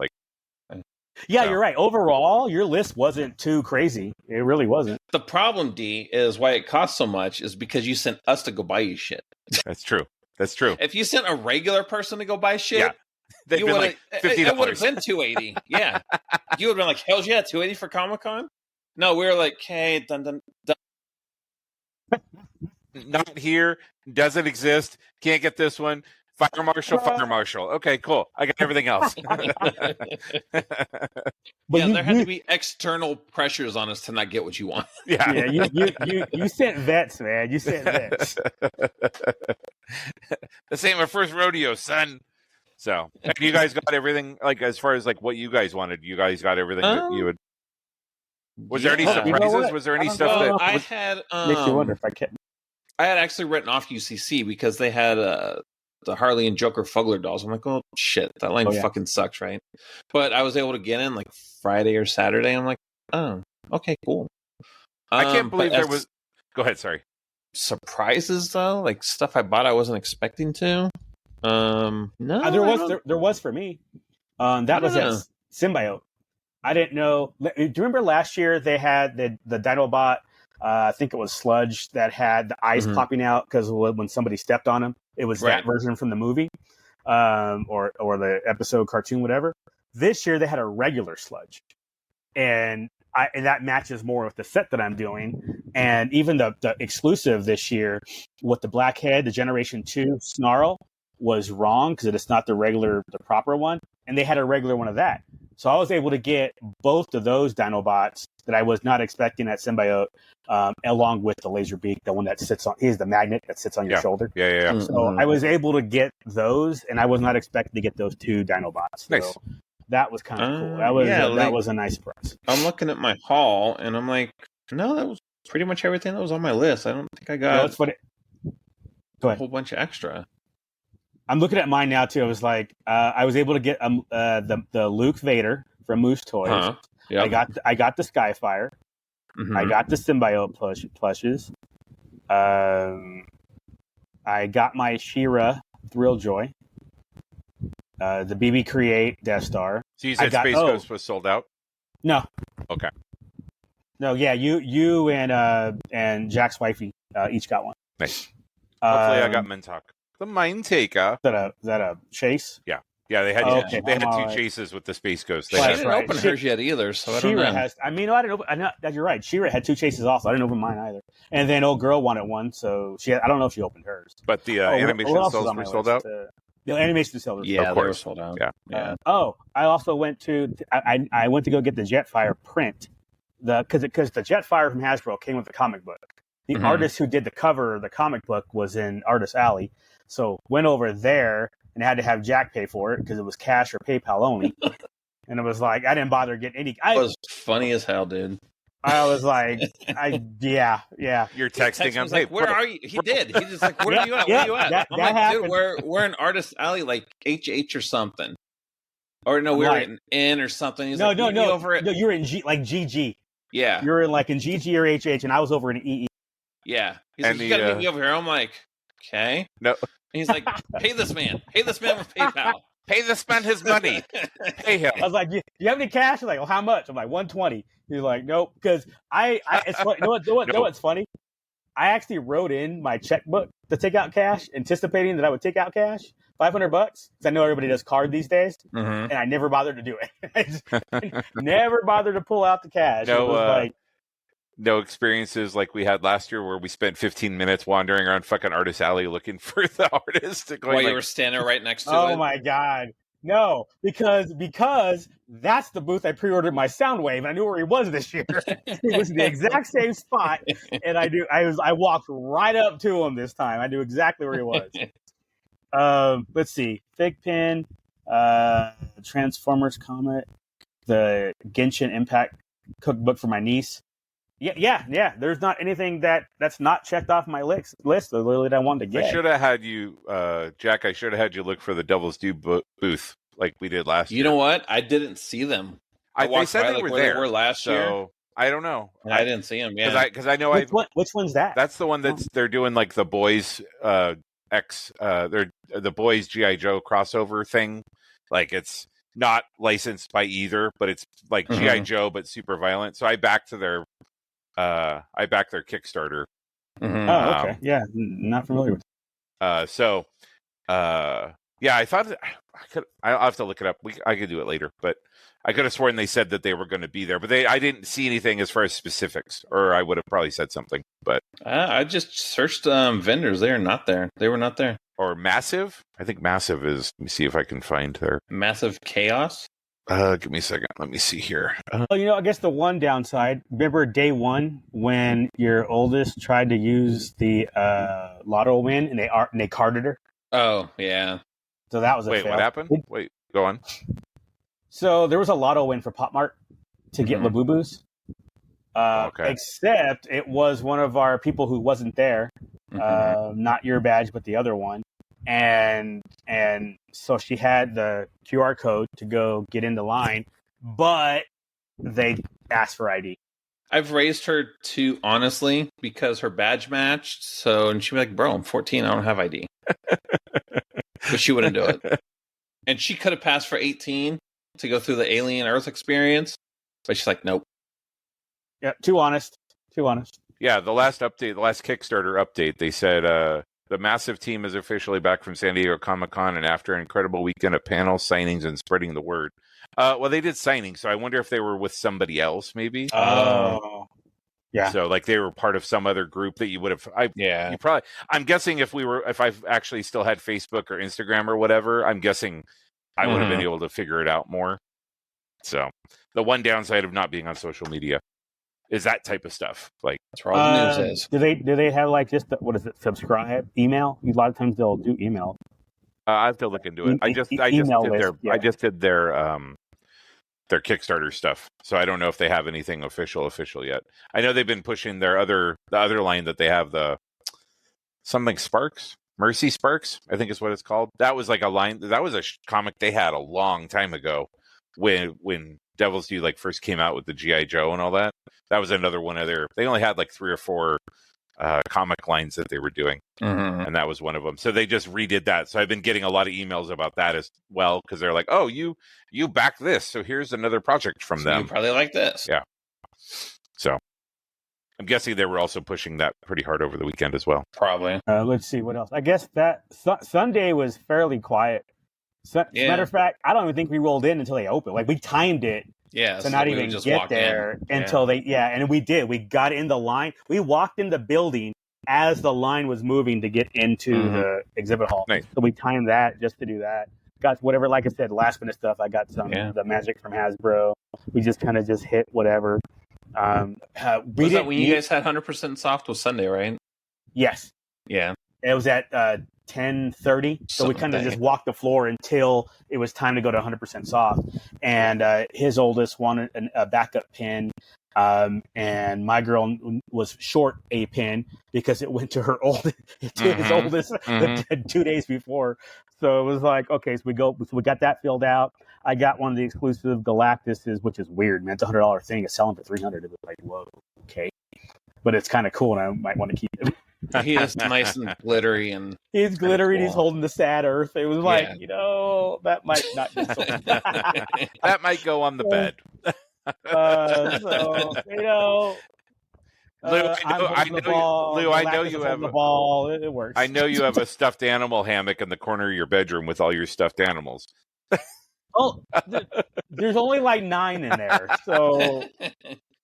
Yeah, you're right. Overall, your list wasn't too crazy. It really wasn't. The problem, D, is why it costs so much is because you sent us to go buy you shit. That's true. If you sent a regular person to go buy shit, you would like $50. It would have been $280. Yeah, you would have been like, "Hell yeah, $280 for Comic-Con." No, we were like, "Hey, dun. Not here, doesn't exist, can't get this one. Fire marshal. Okay, cool. I got everything else." But there had to be external pressures on us to not get what you want. Yeah. You sent vets, man. You sent vets. This ain't my first rodeo, son. So, and you guys got everything, like as far as like what you guys wanted. You guys got everything that you would. Was there any surprises? Was there any stuff that I had? Makes you wonder if I can. I had actually written off UCC because they had the Harley and Joker Fugler dolls. I'm like, oh shit, that line fucking sucks, right? But I was able to get in like Friday or Saturday. I'm like, oh, okay, cool. I can't believe there was. Go ahead, sorry. Surprises though, like stuff I bought I wasn't expecting to. No, there was for me. That was a Symbiote. I didn't know. Do you remember last year they had the Dinobot? I think it was Sludge that had the eyes popping out because when somebody stepped on him, it was that version from the movie, or the episode, cartoon, whatever. This year they had a regular Sludge, and that matches more with the set that I'm doing. And even the exclusive this year with the black head, the Generation 2 Snarl was wrong because it's not the proper one, and they had a regular one of that. So I was able to get both of those Dinobots that I was not expecting at Symbiote, along with the laser beak, the one that sits on, he's the magnet that sits on your shoulder. Yeah. So I was able to get those, and I was not expecting to get those two Dinobots. So nice. That was kind of cool. That was a nice surprise. I'm looking at my haul, and I'm like, no, that was pretty much everything that was on my list. I don't think I got a whole bunch of extra. I'm looking at mine now too. I was like, I was able to get the Luke Vader from Moose Toys. Yep. I got the Skyfire. I got the Symbiote plushes. I got my She-Ra Thrilljoy. The BB Create Death Star. So you said Space Ghost was sold out? No. Okay. No, yeah, you and Jack's wifey each got one. Nice. Hopefully I got Mintok. The Mind Taker. Is that a chase? Yeah. Yeah, they had two chases with the Space Ghost. I didn't open hers yet either, so I don't know. I didn't open. You're right. She-Ra had two chases also. I didn't open mine either. And then old girl wanted one, so I don't know if she opened hers. But the animation cells were sold out. The animation cells, yeah, of course, they were sold out. Yeah. I also went to. I went to go get the Jetfire print, because the Jetfire from Hasbro came with the comic book. The artist who did the cover of the comic book was in Artist Alley. So went over there, and I had to have Jack pay for it because it was cash or PayPal only. And it was like I didn't bother getting any. It was funny as hell, dude. I was like, yeah. You're texting him. Like, where are you? He did. He's just like, where are you at? Where are you at? I'm like, dude, we're in Artist Alley, like HH or something. Or no, we were in N or something. He's no, over it. No, you were in GG. Yeah. You were in like in GG or HH, and I was over in EE. Yeah. He's like, you gotta meet me over here. I'm like, okay. No. And he's like, pay this man. Pay this man with PayPal. Pay this man his money. Pay him. I was like, do you have any cash? He's like, well, how much? I'm like, 120. He's like, nope. Because it's funny. You know what's funny? I actually wrote in my checkbook to take out cash, anticipating that I would take out cash, $500, because I know everybody does card these days, and I never bothered to do it. I just never bothered to pull out the cash. No, it was no experiences like we had last year where we spent 15 minutes wandering around fucking Artist Alley looking for the artist. While you were standing right next to it. Oh my God. No, because that's the booth I pre-ordered my Soundwave, and I knew where he was this year. He was in the exact same spot, and I walked right up to him this time. I knew exactly where he was. Let's see, Fig Pin, Transformers comic, the Genshin Impact cookbook for my niece. Yeah. There's not anything that's not checked off my list. Literally, that I wanted to get. I should have had you, Jack. I should have had you look for the Devil's Due booth like we did last year. You know what? I didn't see them. They said they were there. They were last year. I don't know. I didn't see them. Yeah, because I know which one's that? That's the one they're doing like the boys they're the boys G.I. Joe crossover thing. Like it's not licensed by either, but it's like G.I. Joe but super violent. So I backed their Kickstarter. Oh, okay. Yeah, not familiar with yeah, I thought I'll have to look it up. I could do it later, but I could have sworn they said that they were going to be there, but I didn't see anything as far as specifics, or I would have probably said something. But I just searched vendors. They are not there. They were not there. Or Massive. I think Massive is. Let me see if I can find their Massive Chaos. Give me a second. Let me see here. Well, I guess the one downside, remember day one when your oldest tried to use the lotto win and they carded her? Oh, yeah. So that was a fail. What happened? Wait, go on. So there was a lotto win for Pop Mart to get Labubu's. Okay. Except it was one of our people who wasn't there. Not your badge, but the other one. And so she had the QR code to go get in the line, but they asked for ID. I've raised her too honestly because her badge matched. So, and she'd be like, bro, I'm 14. I don't have ID. But she wouldn't do it. And she could have passed for 18 to go through the Alien Earth experience. But she's like, nope. Yeah, too honest. Yeah, the last Kickstarter update, they said the Massive team is officially back from San Diego Comic-Con, and after an incredible weekend of panels, signings, and spreading the word. Well, they did signings, so I wonder if they were with somebody else, maybe. Oh. Yeah. So, like, they were part of some other group that you would have. You probably. I'm guessing if I've actually still had Facebook or Instagram or whatever, I'm guessing I would have been able to figure it out more. So, the one downside of not being on social media is that type of stuff. Like, that's where all the news is. Do they have like just subscribe email? A lot of times they'll do email. I have to look into it. I just did their Kickstarter stuff, so I don't know if they have anything official yet. I know they've been pushing the other line that they have, the something Sparks, Mercy Sparks, I think is what it's called. That was like a line. That was a comic they had a long time ago when Devil's Due like first came out with the G.I. Joe and all that. That was another one of their. They only had like 3 or 4 comic lines that they were doing, and that was one of them. So they just redid that. So I've been getting a lot of emails about that as well, because they're like, "Oh, you back this, so here's another project from them." You probably like this, yeah. So I'm guessing they were also pushing that pretty hard over the weekend as well. Probably. Let's see what else. I guess that Sunday was fairly quiet. Matter of fact, I don't even think we rolled in until they opened. Like we timed it. Yeah, to not even get there until and we did. We got in the line. We walked in the building as the line was moving to get into the exhibit hall. Nice. So we timed that just to do that. Got whatever, like I said, last minute stuff. I got some the magic from Hasbro. We just kind of hit whatever. Was that when you guys had 100% soft was Sunday, right? Yes. Yeah. It was at 10:30. So we kind of just walked the floor until it was time to go to 100% soft. And his oldest wanted a backup pin. And my girl was short a pin because it went to her his oldest 2 days before. So it was like, okay, so we got that filled out. I got one of the exclusive Galactuses, which is weird, man. It's $100 thing. It's selling for $300. It was like, whoa, okay. But it's kind of cool, and I might want to keep it. He is nice and glittery, and he's glittery. Cool. He's holding the sad Earth. It was like, that might not be so. That might go on the bed. Lou, I know you have the ball. It works. I know you have a stuffed animal hammock in the corner of your bedroom with all your stuffed animals. Oh, there's only like 9 in there. So,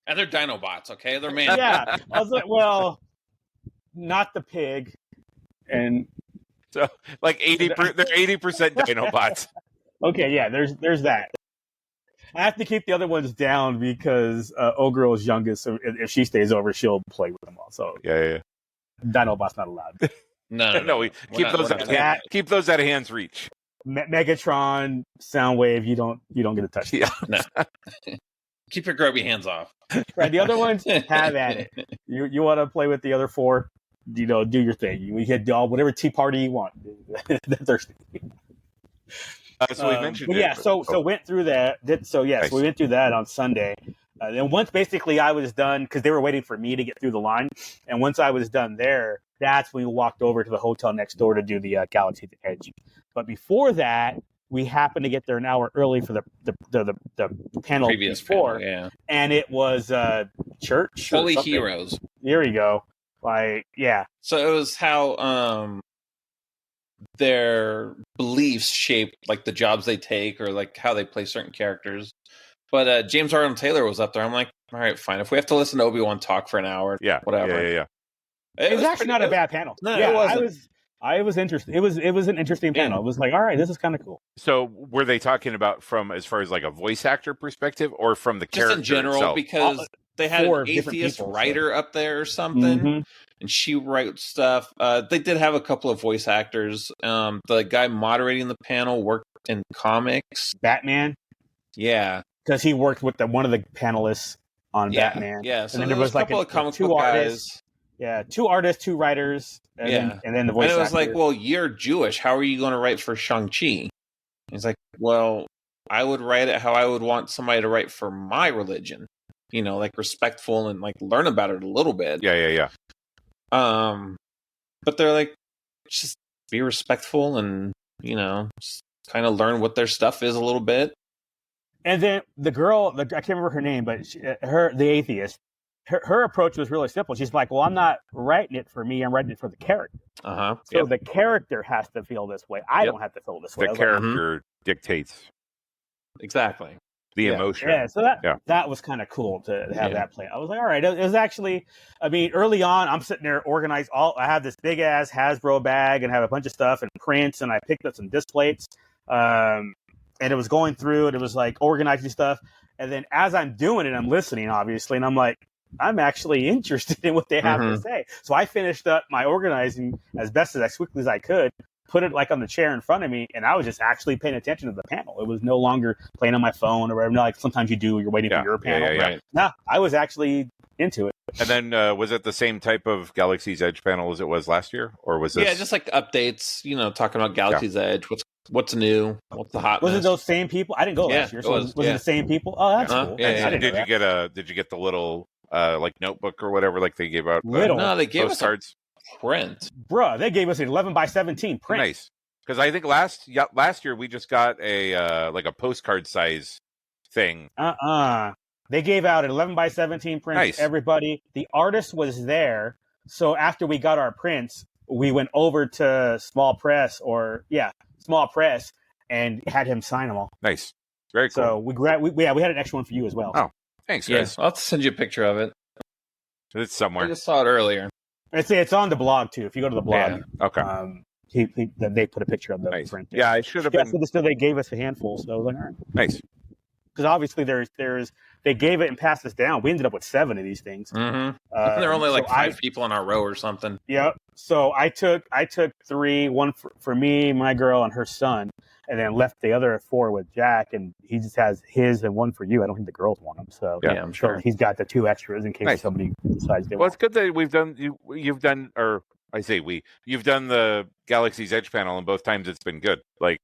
and they're Dinobots. Okay, they're man. Yeah, I was like, well, not the pig, and so like 80%. They're 80% Dinobots. Okay, yeah. There's that. I have to keep the other ones down because O-Girl's youngest, so if she stays over, she'll play with them all. So yeah. Dinobot's not allowed. No. Keep those out of hand's reach. Megatron, Soundwave, you don't get a touch. Yeah. No. Keep your grubby hands off. Right. The other ones, have at it. You want to play with the other 4? Do your thing. You can do whatever tea party you want. They're thirsty. So we mentioned it. Yeah, so went through that. So we went through that on Sunday. Then once basically I was done, because they were waiting for me to get through the line. And once I was done there, that's when we walked over to the hotel next door to do the Galaxy's Edge. But before that, we happened to get there an hour early for the panel previous before. Panel, yeah. And it was church. Holy Heroes. There you go. Like, yeah. So it was how their beliefs shape like the jobs they take or like how they play certain characters. But James Arnold Taylor was up there. I'm like, all right, fine. If we have to listen to Obi-Wan talk for an hour, whatever. Yeah. It was actually not a bad panel. No, yeah, it wasn't. I was interested. It was an interesting panel. It was like, all right, this is kind of cool. So were they talking about from as far as like a voice actor perspective or from the character just in general itself? Because they had an atheist writer up there or something, and she wrote stuff. They did have a couple of voice actors. The guy moderating the panel worked in comics. Batman? Yeah. Because he worked with one of the panelists on Batman. Yeah, so and then there was a couple of comic book guys. Yeah, 2 artists, 2 writers, and then the voice actor. And it was actor. like, well, you're Jewish. How are you going to write for Shang-Chi? He's like, well, I would write it how I would want somebody to write for my religion. Like respectful and like learn about it a little bit. Yeah. But they're like, just be respectful and, just kind of learn what their stuff is a little bit. And then the girl, I can't remember her name, but the atheist, her approach was really simple. She's like, well, I'm not writing it for me. I'm writing it for the character. So the character has to feel this way. I don't have to feel this way. The character dictates. Exactly. The emotion. Yeah, so that was kind of cool to have that play. I was like, all right. It was actually, early on, I'm sitting there organized. I have this big ass Hasbro bag and have a bunch of stuff and prints, and I picked up some disc plates. And it was going through, and it was like organizing stuff. And then as I'm doing it, I'm listening, obviously, and I'm like, I'm actually interested in what they have to say. So I finished up my organizing as quickly as I could, put it like on the chair in front of me, and I was just actually paying attention to the panel. It was no longer playing on my phone or whatever. Like sometimes you're waiting for your panel. Right. No, I was actually into it. And then was it the same type of Galaxy's Edge panel as it was last year? Or was this... Yeah, just like updates, talking about Galaxy's Edge, what's new, what's the hot. Was it those same people? I didn't go last year. So was it the same people? Oh, that's cool. Did you get the little like notebook or whatever like they gave out? No, they gave us cards. Print. Bruh, they gave us an 11x17 print. Nice. Because I think last year we just got a like a postcard size thing. They gave out an 11x17 print. Nice. Everybody. The artist was there. So after we got our prints, we went over to Small Press and had him sign them all. Nice. Very cool. So we had an extra one for you as well. Oh, thanks, guys. I'll have to send you a picture of it. It's somewhere. I just saw it earlier. It's on the blog too. If you go to the blog, okay. They put a picture of the print. Yeah, I should have been. So they gave us a handful. So I was like, all right, nice. because obviously they gave it and passed us down. We ended up with 7 of these things. Mm-hmm. There were only like 5 people in our row or something. Yep. So I took 3, one for me, my girl, and her son, and then left the other 4 with Jack, and he just has his and one for you. I don't think the girls want them, so yeah, I'm sure he's got the 2 extras in case somebody decides they want. Well, it's good that you've done, or I say you've done the Galaxy's Edge panel, and both times it's been good. Like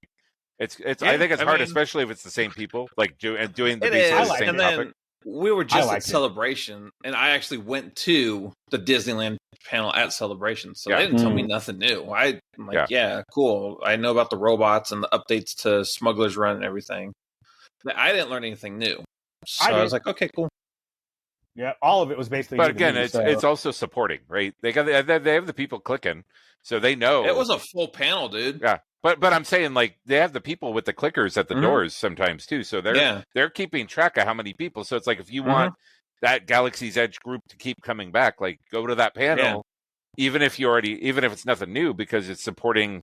it's I think it's hard, especially if it's the same people, like doing the same topic. We were just at Celebration, and I actually went to the Disneyland panel at Celebration, so they didn't tell me nothing new. I'm like, yeah, cool. I know about the robots and the updates to Smuggler's Run and everything. But I didn't learn anything new. So I was like, okay, cool. Yeah, all of it was basically. But again, it's also supporting, right? They have the people clicking, so they know. It was a full panel, dude. Yeah. But I'm saying, like, they have the people with the clickers at the doors sometimes too, so they're keeping track of how many people. So it's like, if you want that Galaxy's Edge group to keep coming back, like, go to that panel, even if it's nothing new, because it's supporting,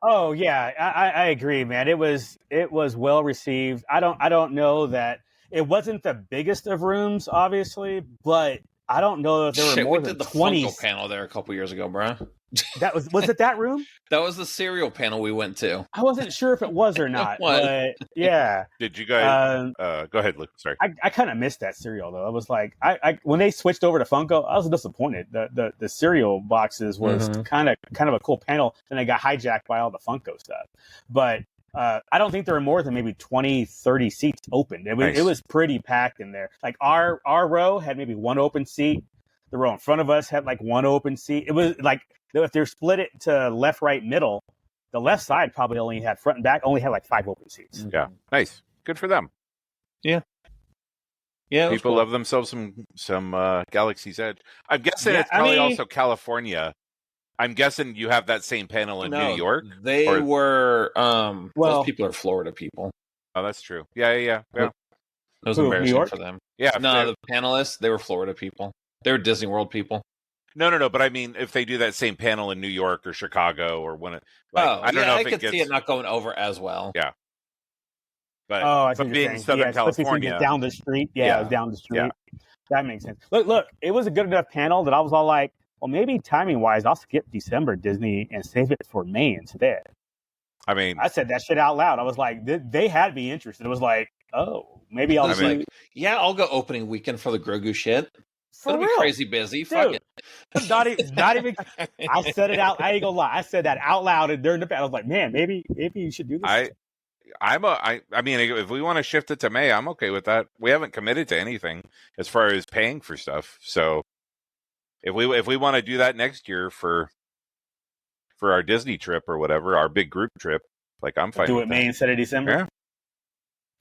Oh yeah, I agree, man. It was well received. I don't know that it wasn't the biggest of rooms, obviously, but I don't know if there were more than 20. Funko panel there a couple years ago, bro. Was it that room? That was the cereal panel we went to. I wasn't sure if it was or not, but yeah. Did you guys? Go ahead, Luke. Sorry, I kind of missed that cereal though. I was like, I when they switched over to Funko, I was disappointed. The cereal boxes was kind of a cool panel, and they got hijacked by all the Funko stuff. But I don't think there were more than maybe 20, 30 seats open. It was pretty packed in there. Like our row had maybe one open seat. The row in front of us had like one open seat. It was like, if they're split it to left, right, middle, the left side probably only had front and back, only had like 5 open seats. Yeah. Nice. Good for them. Yeah. Yeah. People love themselves some Galaxy's Edge. I'm guessing it's probably also California. I'm guessing you have that same panel in New York. They were, those people are Florida people. Oh, that's true. Yeah. It was embarrassing for them. Yeah. No, the panelists, they were Florida people. They were Disney World people. No. But I mean, if they do that same panel in New York or Chicago or when I don't know if I could see it not going over as well. Yeah. But, I but being Southern California, down the street, it was down the street. Yeah. That makes sense. Look, it was a good enough panel that I was all like, well, maybe timing wise, I'll skip December Disney and save it for May instead. I mean, I said that shit out loud. I was like, they had me interested. It was like, oh, maybe I'll see. Like, yeah, I'll go opening weekend for the Grogu shit. It'll be crazy busy. Dude, fuck it. Not even. I said it out. I ain't gonna lie. I said that out loud and during the panel. I was like, man, maybe you should do this. I mean, if we want to shift it to May, I'm okay with that. We haven't committed to anything as far as paying for stuff. So if we want to do that next year for our Disney trip or whatever, our big group trip, like I'm fine. Do it May instead of December. Yeah.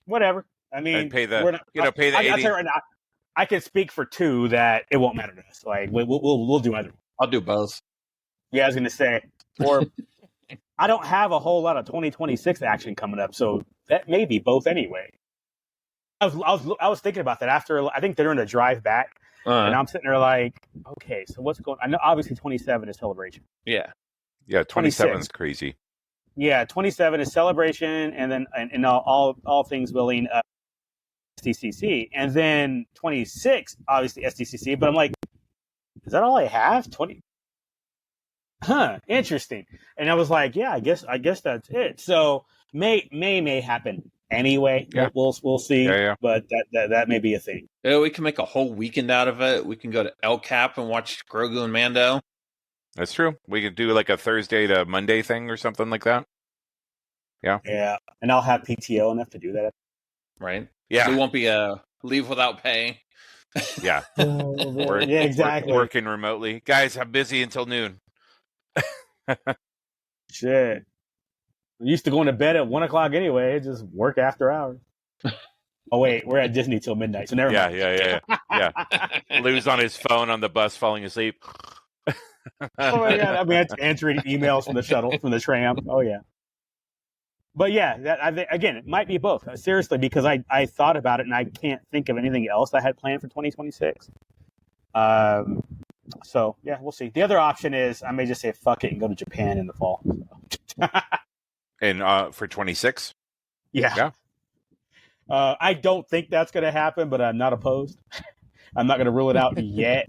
Whatever. I mean, and pay the pay the 80. I can speak for 2 that it won't matter to us. Like we'll do either. I'll do both. Yeah, I was gonna say. Or I don't have a whole lot of 2026 action coming up, so that may be both anyway. I was thinking about that after. I think they're in a drive back, and I'm sitting there like, okay, so what's going? I know obviously 27 is Celebration. Yeah. 27 is crazy. Yeah, 27 is Celebration, and then and all things willing. SDCC, and then 26 obviously SDCC, but I'm like, is that all I have? 20? Interesting. And I was like, yeah, I guess that's it. So may happen anyway. Yeah. We'll see. Yeah. But that may be a thing. Yeah, we can make a whole weekend out of it. We can go to El Cap and watch Grogu and Mando. That's true. We could do like a Thursday to Monday thing or something like that. Yeah. Yeah, and I'll have PTO enough to do that. Right. Yeah. We won't be leave without pay. Yeah. Yeah, exactly. Working remotely. Guys, I'm busy until noon. Shit. We used to going to bed at 1 o'clock anyway. Just work after hours. Oh, wait. We're at Disney till midnight, so never mind. Yeah. Lou's on his phone on the bus falling asleep. Oh, my God. I mean, answering emails from the shuttle, from the tram. Oh, yeah. But yeah, again, it might be both. Seriously, because I thought about it and I can't think of anything else I had planned for 2026. So yeah, we'll see. The other option is I may just say fuck it and go to Japan in the fall. And for 26? Yeah. I don't think that's going to happen, but I'm not opposed. I'm not going to rule it out yet.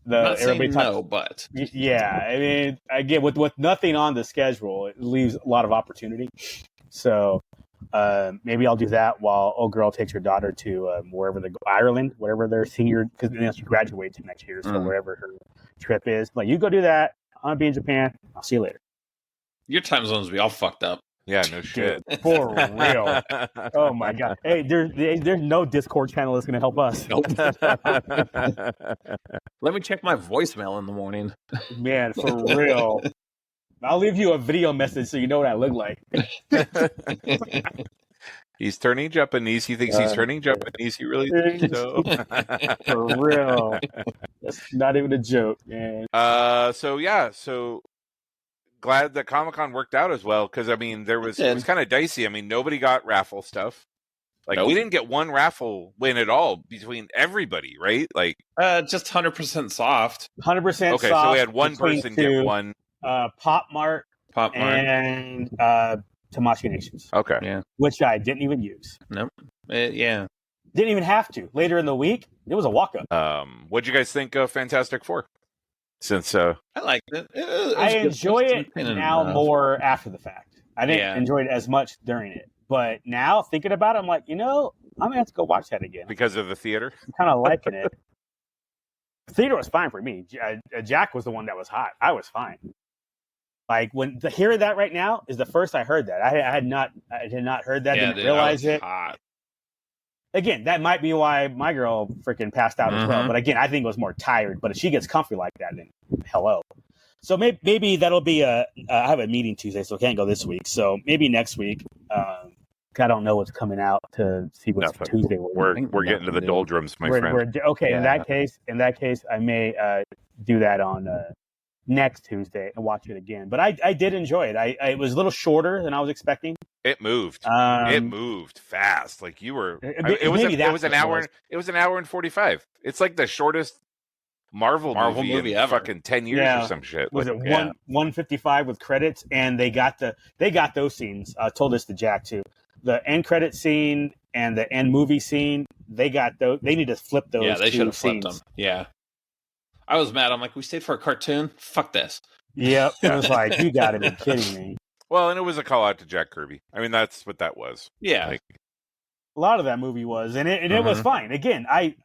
Not saying no, but yeah, I mean, again, with nothing on the schedule, it leaves a lot of opportunity. So maybe I'll do that while old girl takes her daughter to wherever they go, Ireland, whatever their senior, because she graduates next year. So wherever her trip is, like, you go do that. I'm gonna be in Japan. I'll see you later. Your time zones be all fucked up. Yeah, no shit. Dude, for real. Oh my god. Hey, there's no Discord channel that's gonna help us. Nope. Let me check my voicemail in the morning. Man, for real. I'll leave you a video message so you know what I look like. He's turning Japanese. He thinks he's turning Japanese. He really thinks so. For real. That's not even a joke, man. So glad that Comic-Con worked out as well, because I mean it was kind of dicey. I mean, nobody got raffle stuff. Like, we didn't get one raffle win at all between everybody, right? Like, just 100% soft. 100% okay, soft. so we had one person get one. Pop Mart, and Tamashii Nations. Okay, yeah, which I didn't even use. Nope. Yeah, didn't even have to. Later in the week, it was a walk up. What'd you guys think of Fantastic Four? Since I liked it. I enjoy it now more after the fact. I didn't enjoy it as much during it, but now thinking about it, I'm like, I'm gonna have to go watch that again because of the theater. I'm kind of liking it. The theater was fine for me. Jack was the one that was hot. I was fine. Like, hearing that right now is the first I heard that. I had not heard that. Didn't realize it. Hot. Again, that might be why my girl freaking passed out as well. But again, I think it was more tired. But if she gets comfy like that, then hello. So maybe that'll be I have a meeting Tuesday, so I can't go this week. So maybe next week. I don't know what's coming out to see what's Tuesday. We're getting to the doldrums, my friend. Okay, yeah. In that case, I may do that on next Tuesday and watch it again. But I did enjoy it. It was a little shorter than I was expecting. It moved. It moved fast. Like you were. It was an hour. It was an hour and 45. It's like the shortest Marvel movie ever. Fucking 10 years or some shit. Was it 155 with credits? And they got those scenes. I told this to Jack too. The end credit scene and the end movie scene. They got those. They need to flip those. Yeah, they should have flipped scenes. them. Yeah. I was mad. I'm like, we stayed for a cartoon? Fuck this. Yep. It was like, you got to be kidding me. Well, and it was a call out to Jack Kirby. I mean, that's what that was. Yeah. Like, a lot of that movie was, and it was fine. Again, I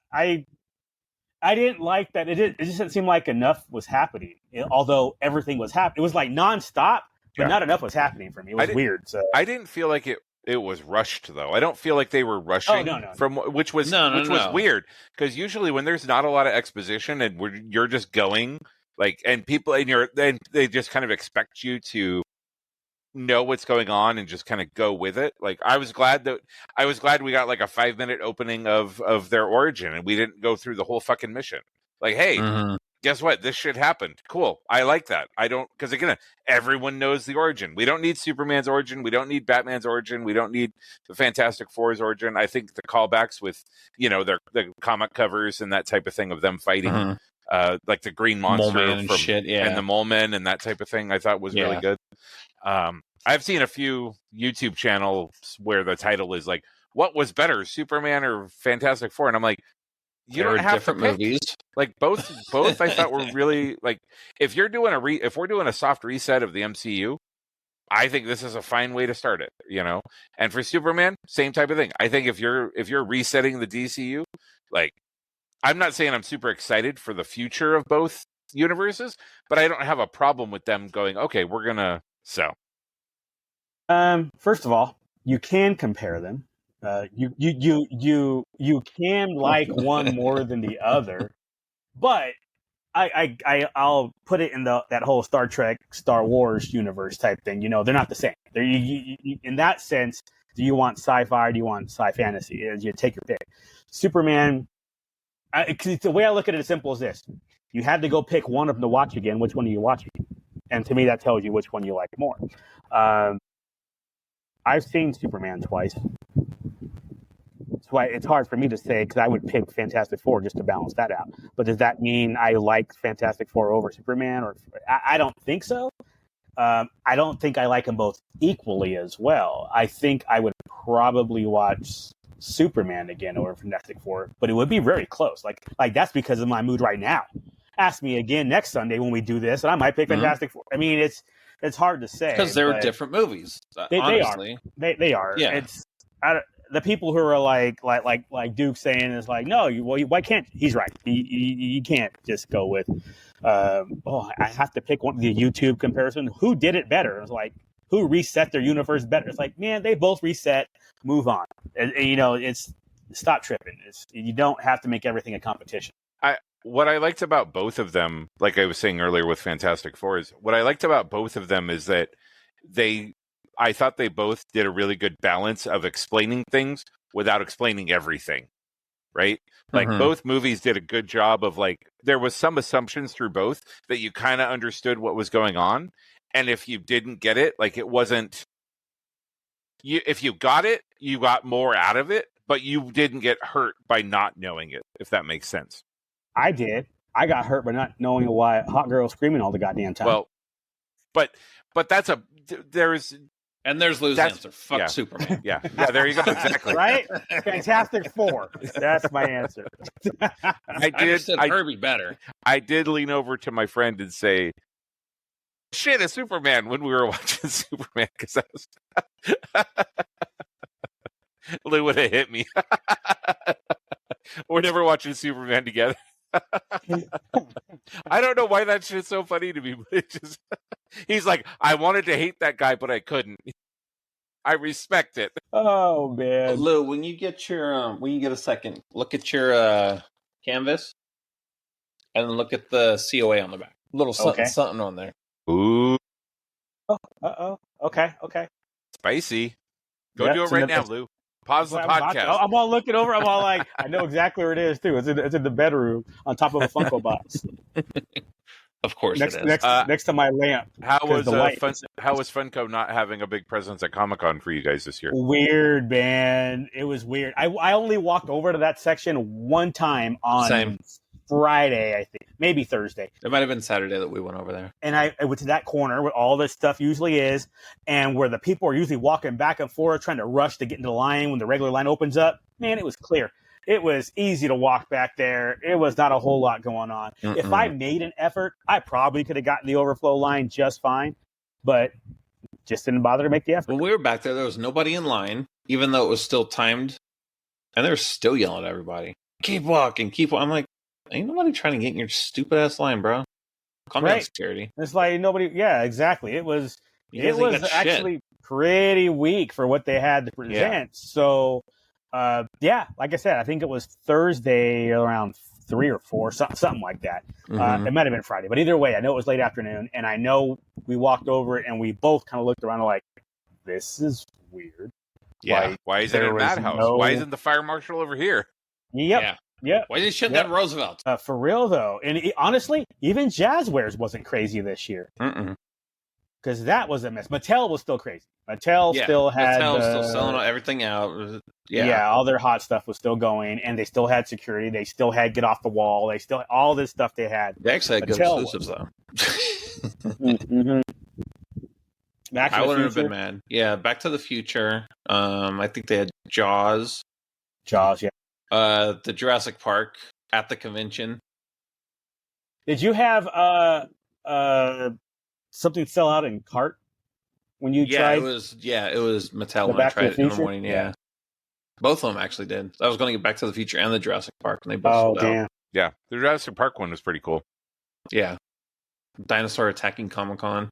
didn't like that. It just didn't seem like enough was happening. Although everything was happening. It was like nonstop, but not enough was happening for me. It was weird. So I didn't feel like it was rushed though. I don't feel like they were rushing which was weird, because usually when there's not a lot of exposition and you're just going like, and people and they just kind of expect you to know what's going on and just kind of go with it. Like I was glad we got like a 5-minute opening of their origin and we didn't go through the whole fucking mission. Like, hey, guess what? This shit happened. Cool. I like that. Because again, everyone knows the origin. We don't need Superman's origin. We don't need Batman's origin. We don't need the Fantastic Four's origin. I think the callbacks with, the comic covers and that type of thing of them fighting, like the Green Monster and the Mole Men and that type of thing, I thought was really good. I've seen a few YouTube channels where the title is like, what was better, Superman or Fantastic Four? And I'm like, you don't have to pick. Movies. Like both I thought were really, like, if you're doing if we're doing a soft reset of the MCU, I think this is a fine way to start it, And for Superman, same type of thing. I think if you're resetting the DCU, like, I'm not saying I'm super excited for the future of both universes, but I don't have a problem with them going, okay, we're gonna sell. First of all, you can compare them. You can like one more than the other, but I'll put it in that whole Star Trek, Star Wars universe type thing. They're not the same. In that sense, do you want sci-fi or do you want sci-fantasy? You take your pick. Superman, the way I look at it as simple as this. You had to go pick one of them to watch again. Which one are you watching? And to me, that tells you which one you like more. I've seen Superman twice. That's why it's hard for me to say, because I would pick Fantastic Four just to balance that out. But does that mean I like Fantastic Four over Superman? Or I don't think so. I don't think I like them both equally as well. I think I would probably watch Superman again over Fantastic Four, but it would be very close. Like that's because of my mood right now. Ask me again next Sunday when we do this, and I might pick Fantastic Four. I mean, it's hard to say because they're different movies. They are. They are. Yeah. The people who are like Duke saying is like, no, why can't? He's right. You can't just go with. I have to pick one. The YouTube comparison. Who did it better? It's like who reset their universe better. It's like, man, they both reset. Move on. And it's stop tripping. You don't have to make everything a competition. What I liked about both of them, like I was saying earlier with Fantastic Four, is what I liked about both of them is that I thought they both did a really good balance of explaining things without explaining everything, right? Like both movies did a good job of there was some assumptions through both that you kind of understood what was going on. And if you didn't get it, it wasn't, if you got it, you got more out of it, but you didn't get hurt by not knowing it, if that makes sense. I did. I got hurt by not knowing why hot girl screaming all the goddamn time. Well, but there's Lou's answer. Fuck Superman. Yeah, there you go. Exactly. Right? Fantastic Four. That's my answer. I understood Herbie better. I did lean over to my friend and say, shit, a Superman, when we were watching Superman, because I was... Lou would have hit me. We're never watching Superman together. I don't know why that shit's so funny to me, but it just he's like, I wanted to hate that guy, but I couldn't. I respect it. Oh man. Lou, when you get a second, look at your canvas and then look at the COA on the back. Little something on there. Ooh. Oh, okay. Spicy. Go do it right now, Lou. Pause the podcast. I'm all looking over. I'm all like, I know exactly where it is too. It's in the bedroom on top of a Funko box. Of course, it is. Next to my lamp. How was Funko not having a big presence at Comic-Con for you guys this year? Weird, man. It was weird. I only walked over to that section one time on Friday, I think, maybe Thursday. It might have been Saturday that we went over there. And I went to that corner where all this stuff usually is, and where the people are usually walking back and forth trying to rush to get into the line when the regular line opens up. Man, it was clear. It was easy to walk back there. It was not a whole lot going on. If I made an effort, I probably could have gotten the overflow line just fine, but just didn't bother to make the effort. When we were back there was nobody in line, even though it was still timed, and they were still yelling at everybody. Keep walking, keep walking. I'm like, ain't nobody trying to get in your stupid ass line, bro. Calm down, security. It's like nobody. Yeah, exactly. It was actually pretty weak for what they had to present. Yeah. So, like I said, I think it was Thursday around 3 or 4, something like that. It might have been Friday, but either way, I know it was late afternoon, and I know we walked over it, and we both kind of looked around like, this is weird. Yeah. Why isn't it a madhouse? Why isn't the fire marshal over here? Yep. Yeah. Yeah. Why did he shut down Roosevelt? For real, though. And honestly, even Jazzwares wasn't crazy this year. Because that was a mess. Mattel was still crazy. Mattel still had... Mattel was still selling everything out. Yeah, all their hot stuff was still going. And they still had security. They still had Get Off the Wall. They still... All this stuff they had. They actually had good exclusives, though. I wouldn't have been mad. Yeah, Back to the Future. I think they had Jaws. Jaws, yeah. The Jurassic Park at the convention. Did you have something sell out in cart when you tried? It was Mattel when I tried it in the morning. Yeah. Both of them actually did. I was going to get Back to the Future and the Jurassic Park, and they both sold out. Yeah, the Jurassic Park one was pretty cool. Yeah, dinosaur attacking Comic-Con,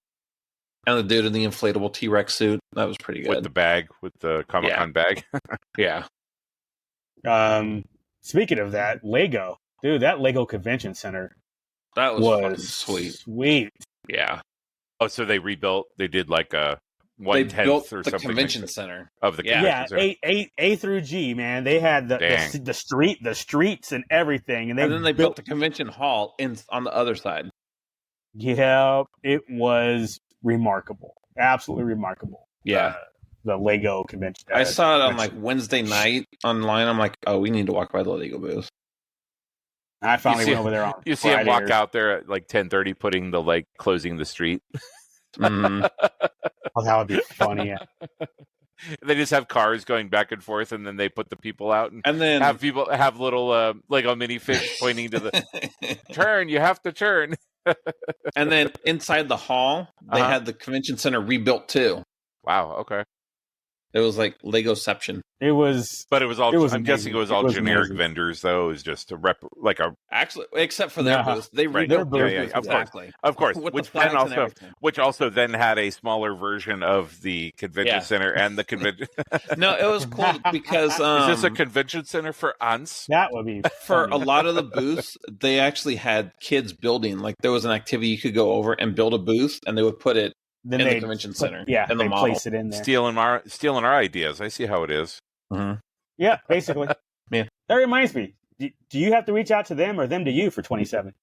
and the dude in the inflatable T-Rex suit. That was pretty good with the bag, with the Comic-Con bag. Yeah. Speaking of that, Lego, dude, that Lego Convention Center, that was sweet. Yeah. Oh, so they rebuilt. They did like a 1/10 or something. The convention center of the convention center. A through G, man. They had the streets and everything, and then they built the convention hall on the other side. Yeah, it was remarkable, absolutely remarkable. Yeah. The Lego convention. I saw it on like Wednesday night online. I'm like, oh, we need to walk by the Lego booth. I finally went over there on You see him walk out there at like 10:30, putting the closing the street. Mhm. Oh, that would be funny. They just have cars going back and forth, and then they put the people out And then have people have little Lego minifigs pointing to the turn. You have to turn. and then inside the hall, they Uh-huh. had the convention center rebuilt too. Wow. Okay. It was like Legoception. It was, But it was all. It was I'm guessing it was amazing. all It was generic amazing. vendors, though. It was just a Actually, except for their Nah. booth, they Right. rebuilt Their their booth booth was exactly. Of course, With the which flags then and also, everything. which also then had a smaller version of the convention Yeah. center and the convention. No, it was cool because Is this a convention center for ants? that would be for a funny. lot of the booths, they actually had kids building. Like there was an activity you could go over and build a booth, and they would put it Then in the they convention put- center. Yeah, in the they model. place it in there. Stealing our ideas. I see how it is. Yeah, basically. Yeah. That reminds me. Do you have to reach out to them or them to you for 27?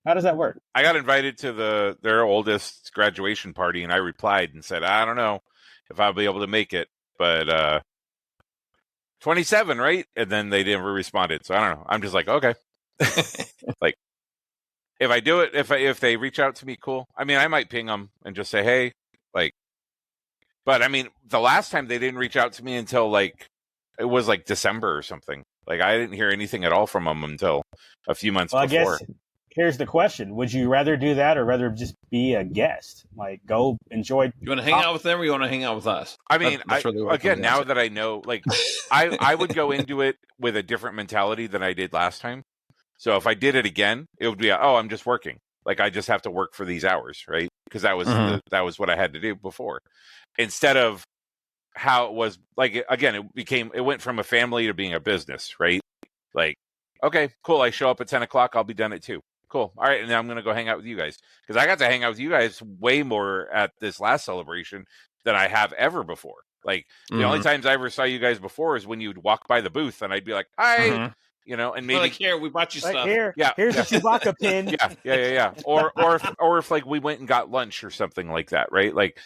How does that work? I got invited to their oldest graduation party, and I replied and said, I don't know if I'll be able to make it, but 27, right? And then they never responded, so I don't know. I'm just like, okay. Like, if I do it, if they reach out to me, cool. I mean, I might ping them and just say, hey, like. But I mean, the last time they didn't reach out to me until like it was like December or something. Like I didn't hear anything at all from them until a few months Well, before. I guess here's the question: would you rather do that or rather just be a guest? Like, go enjoy. You want to hang out with them, or you want to hang out with us? I mean, That's really what it comes now down to. that I know, like, I would go into it with a different mentality than I did last time. So if I did it again, it would be, oh, I'm just working. Like I just have to work for these hours, right? Because that was that was what I had to do before. Instead of how it was, like, again, it went from a family to being a business, right? Like, okay, cool. I show up at 10 o'clock. I'll be done at 2. Cool. All right. And then I'm going to go hang out with you guys. Because I got to hang out with you guys way more at this last celebration than I have ever before. Like, the only times I ever saw you guys before is when you'd walk by the booth and I'd be like, hi, you know, and maybe. Like, here, we bought you Like, stuff. here's the Chewbacca pin. Yeah. Or if like we went and got lunch or something like that, right? Like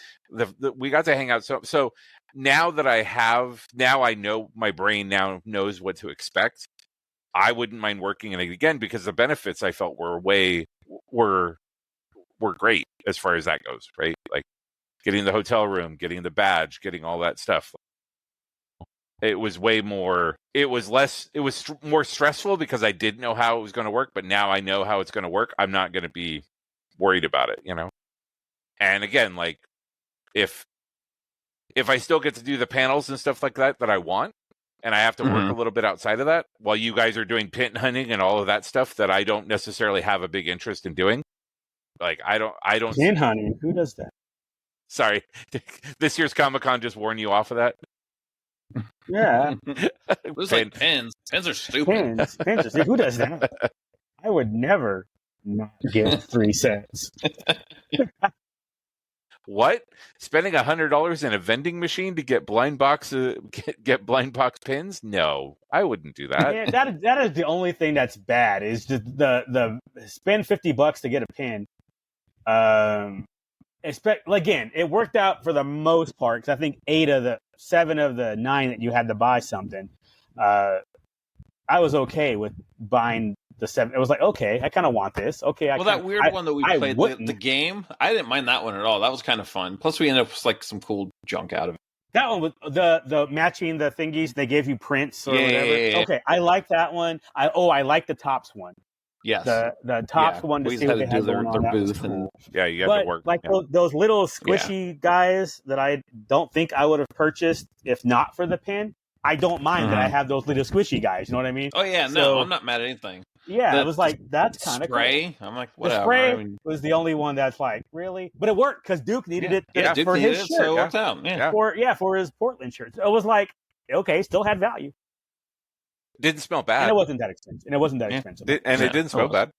we got to hang out. So now that I know my brain now knows what to expect. I wouldn't mind working in it again because the benefits I felt were great as far as that goes, right? Like getting the hotel room, getting the badge, getting all that stuff. It was way more. It was more stressful because I didn't know how it was going to work, but now I know how it's going to work. I'm not going to be worried about it, you know? And again, like if I still get to do the panels and stuff like that I want, and I have to work a little bit outside of that while you guys are doing pin hunting and all of that stuff that I don't necessarily have a big interest in doing. Like I don't Pin hunting. Who does that? Sorry. This year's Comic-Con just warned you off of that. Yeah, It was like pins. Pins are stupid. pins. Who does that? I would never not get 3 cents. What? Spending $100 in a vending machine to get blind box pins? No, I wouldn't do that. Yeah, that is the only thing that's bad. Is just the spend $50 to get a pin. Again, it worked out for the most part because I think 7 of the 9 that you had to buy something. I was okay with buying the 7. It was like, okay, I kind of want this. Okay, that weird one that we played, the game, I didn't mind that one at all. That was kind of fun. Plus, we ended up with like some cool junk out of it. That one with the matching the thingies, they gave you prints or whatever. Yeah. Okay, I like that one. I like the Tops one. Yes, the Tops one to we see what had they to do had going on. their That was booth cool. Yeah, you have But to work. like those little squishy guys that I don't think I would have purchased if not for the pin. I don't mind that I have those little squishy guys. You know what I mean? Oh yeah, no, I'm not mad at anything. Yeah, it was like that's kind of spray. Cool. I'm like, The whatever. spray was the only one that's like really, but it worked because Duke needed it Duke for needed his it, shirt. so it worked out. Yeah. For his Portland shirt. So it was like okay, still had value. Didn't smell bad. And it wasn't that expensive. It didn't smell bad.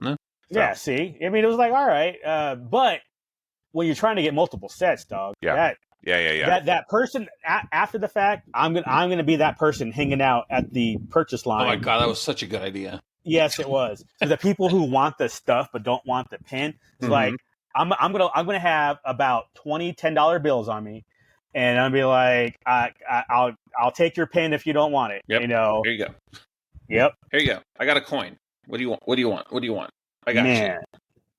No. Yeah, see, I mean, it was like all right, but when you're trying to get multiple sets, dog, Yeah. that person after the fact, I'm gonna be that person hanging out at the purchase line. Oh my god, that was such a good idea. Yes, it was. So the people who want the stuff but don't want the pin, it's like I'm gonna have about $10 bills on me, and I'll be like, I'll take your pin if you don't want it. Yep. You know. Here you go. Yep. Here you go. I got a coin. What do you want? What do you want? I got you.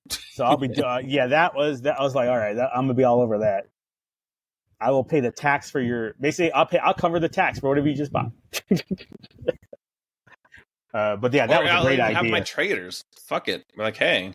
So I'll be that was I was like, all right, I'm gonna be all over that. I will pay the tax for your. Basically, I'll cover the tax for whatever you just bought. But yeah, that was a great idea. Have my traders. Fuck it. We're like, hey,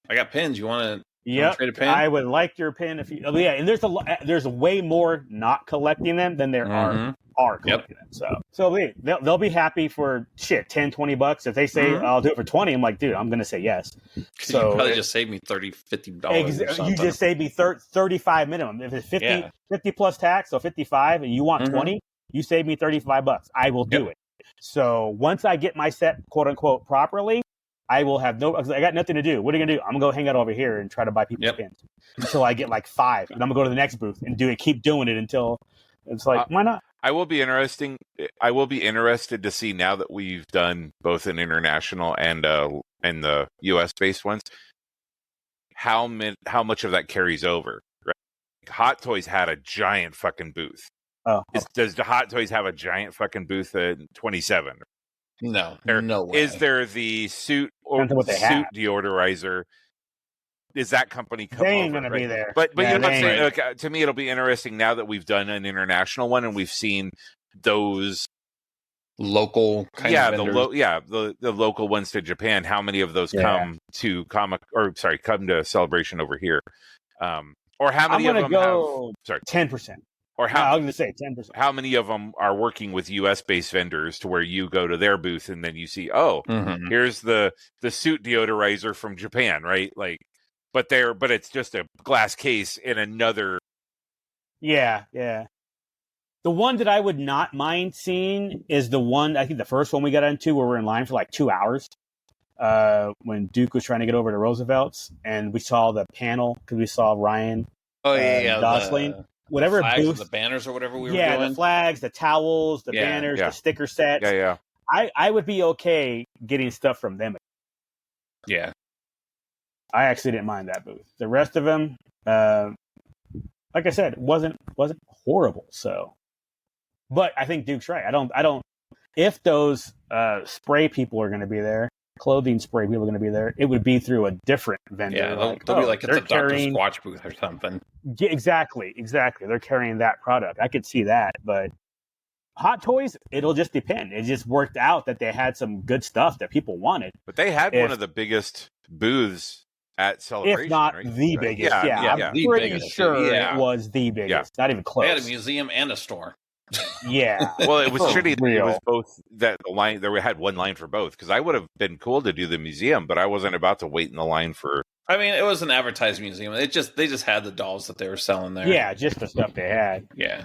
I got pins. You want to? Yep, trade a pin? I would like your pin if you. Oh, yeah, and there's way more not collecting them than there are collecting them. So they'll be happy for shit $10-$20 if they say I'll do it for 20. I'm like, dude, I'm gonna say yes. So you probably just saved me $30-$50. You just saved me 35 minimum. If it's 50 plus tax, so 55, and you want 20, you save me $35. I will do it. So once I get my set quote unquote properly, I will have I got nothing to do. What are you going to do? I'm going to go hang out over here and try to buy people's pins until I get like 5. And I'm going to go to the next booth and keep doing it until it's like, why not? I will be interested to see, now that we've done both an international and the US based ones, how much of that carries over. Right? Hot Toys had a giant fucking booth. Does the Hot Toys have a giant fucking booth at 27? No, no way. Is there the suit deodorizer? Is that company come They ain't over? Gonna be there. But you know what I'm saying? Like, to me, it'll be interesting now that we've done an international one and we've seen those local kind of vendors. The local ones to Japan. How many of those come to come to Celebration over here? Or how many of them have 10%. Or how I was going to say 10%. How many of them are working with US-based vendors to where you go to their booth and then you see, here's the suit deodorizer from Japan, right? Like, but it's just a glass case in another. Yeah. The one that I would not mind seeing is the one, I think the first one we got into where we're in line for like 2 hours. When Duke was trying to get over to Roosevelt's, and we saw the panel because we saw Ryan Gosling. Whatever booth, the banners or whatever we were doing. The flags, the towels, the banners, the sticker sets. Yeah. I would be okay getting stuff from them. Yeah. I actually didn't mind that booth. The rest of them, like I said, wasn't horrible. So, but I think Duke's right. I don't. If those spray people are going to be there, clothing spray people are going to be there, it would be through a different vendor. Yeah, they'll be like it's a Dr. Squatch booth or something. Yeah, exactly. They're carrying that product. I could see that, but Hot Toys, it'll just depend. It just worked out that they had some good stuff that people wanted. But they had one of the biggest booths at Celebration, if not right? the biggest. I'm pretty sure it was the biggest. Not even close. They had a museum and a store. Yeah. Well, it was shitty. It was both that the line. There we had one line for both because I would have been cool to do the museum, but I wasn't about to wait in the line for. I mean, it was an advertised museum. They just had the dolls that they were selling there. Yeah, just the stuff they had. Yeah.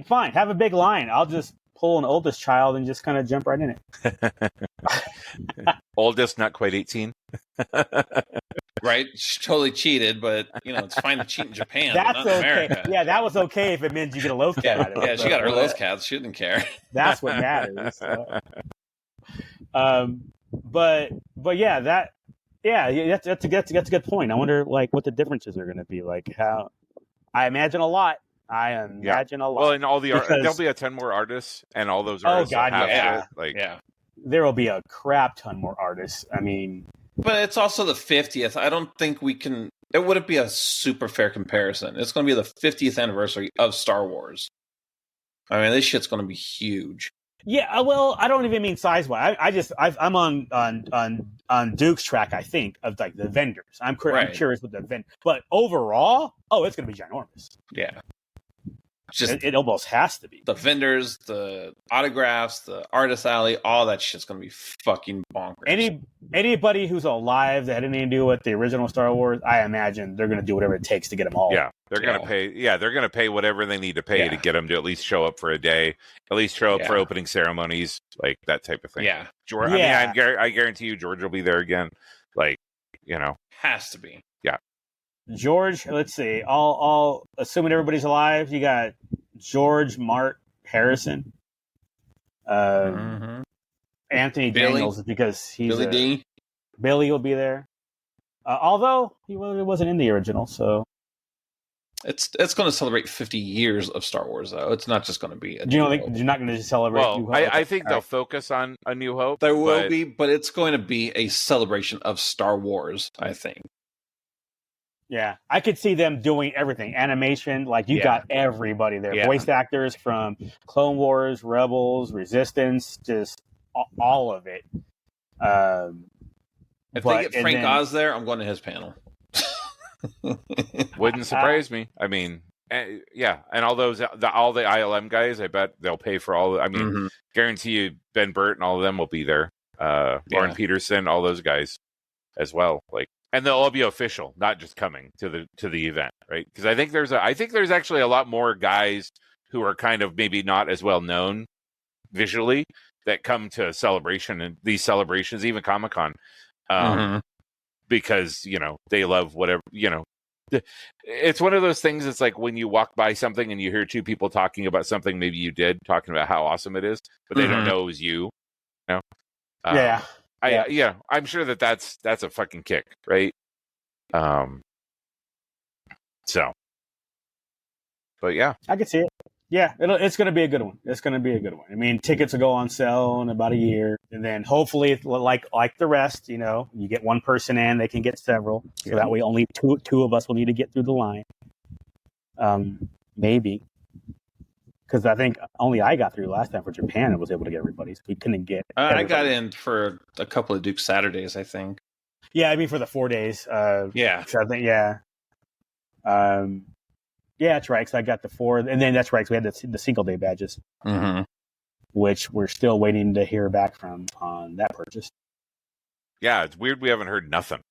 Fine. Have a big line. I'll just pull an oldest child and just kind of jump right in it. Oldest, not quite 18. Right, she totally cheated, but it's fine to cheat in Japan. That's but not in America. Yeah, that was okay if it meant you get a loaf cat out of it. Yeah, she got her loaf cats. She didn't care. That's what matters. But yeah, that's a good point. I wonder like what the differences are going to be. Like how I imagine a lot. A lot. Well, and all there'll be 10 more artists, and all those artists. There will be a crap ton more artists. I mean. But it's also the 50th. I don't think we can. It wouldn't be a super fair comparison. It's going to be the 50th anniversary of Star Wars. I mean, this shit's going to be huge. Yeah, well, I don't even mean size-wise. I'm on Duke's track. I think of like the vendors. I'm curious with the vendor, but overall, it's going to be ginormous. Yeah. It almost has to be. The vendors, the autographs, the artist alley, all that shit's going to be fucking bonkers. Anybody who's alive that had anything to do with the original Star Wars, I imagine they're going to do whatever it takes to get them all. Yeah, they're going to pay. Yeah, they're going to pay whatever they need to pay to get them to at least show up for a day, at least show up for opening ceremonies, like that type of thing. Yeah. George, I guarantee you George will be there again. Like, Has to be. Yeah. George, let's see. All assuming everybody's alive, you got George, Mark, Harrison, Anthony Daniels, because he's Billy D. Billy will be there. Although he wasn't in the original, so It's going to celebrate 50 years of Star Wars, though. It's not just going to be. Do you don't think you're not going to just celebrate? Well, New Hope? I think they'll focus on A New Hope. There will be, but it's going to be a celebration of Star Wars, I think. Yeah, I could see them doing everything. Animation, like you got everybody there. Yeah. Voice actors from Clone Wars, Rebels, Resistance, just all of it. If they get Frank Oz there, I'm going to his panel. Wouldn't surprise me. I mean, yeah, and all the ILM guys, I bet they'll pay for all. I mean, guarantee you, Ben Burt and all of them will be there. Lauren Peterson, all those guys as well. Like, and they'll all be official, not just coming to the event, right? Because I think there's actually a lot more guys who are kind of maybe not as well known visually that come to celebration and these celebrations, even Comic-Con. Because, they love whatever, it's one of those things. It's like when you walk by something and you hear two people talking about something, maybe you did talking about how awesome it is, but they don't know it was you. I'm sure that's a fucking kick. Right. So, but yeah, I can see it. Yeah, it's going to be a good one. It's going to be a good one. I mean, tickets will go on sale in about a year, and then hopefully, like the rest, you get one person in, they can get several, so that way only two of us will need to get through the line. Maybe, because I think only I got through last time for Japan and was able to get everybody, so we couldn't get. I got in for a couple of Duke Saturdays, I think. Yeah, I mean for the 4 days. Yeah. So I think yeah, that's right. Because I got the 4, and then that's right. Because we had the single day badges, which we're still waiting to hear back from on that purchase. Yeah, it's weird. We haven't heard nothing.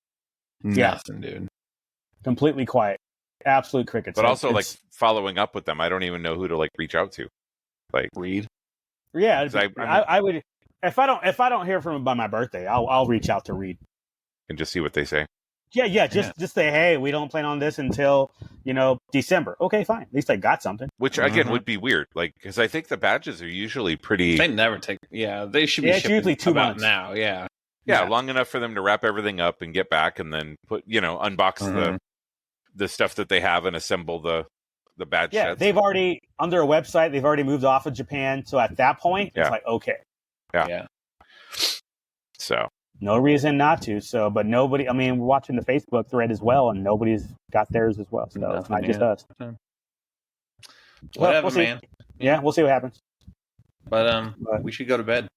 Nothing, dude. Completely quiet, absolute crickets. But also, like following up with them, I don't even know who to reach out to. Like Reed. Yeah, I would if I don't hear from him by my birthday, I'll reach out to Reed and just see what they say. Yeah, just say, hey, we don't plan on this until, December. Okay, fine. At least I got something. Which, again, would be weird. Because I think the badges are usually pretty... They never take... Yeah, they should be shipping usually 2 months now, yeah. Yeah, long enough for them to wrap everything up and get back and then unbox the stuff that they have and assemble the badge sets. They've already, on their website, they've already moved off of Japan. So at that point, it's like, okay. Yeah. So... No reason not to. So, but nobody. I mean, we're watching the Facebook thread as well, and nobody's got theirs as well. So it's not just us. Whatever, we'll see. man. Yeah, we'll see what happens. But we should go to bed.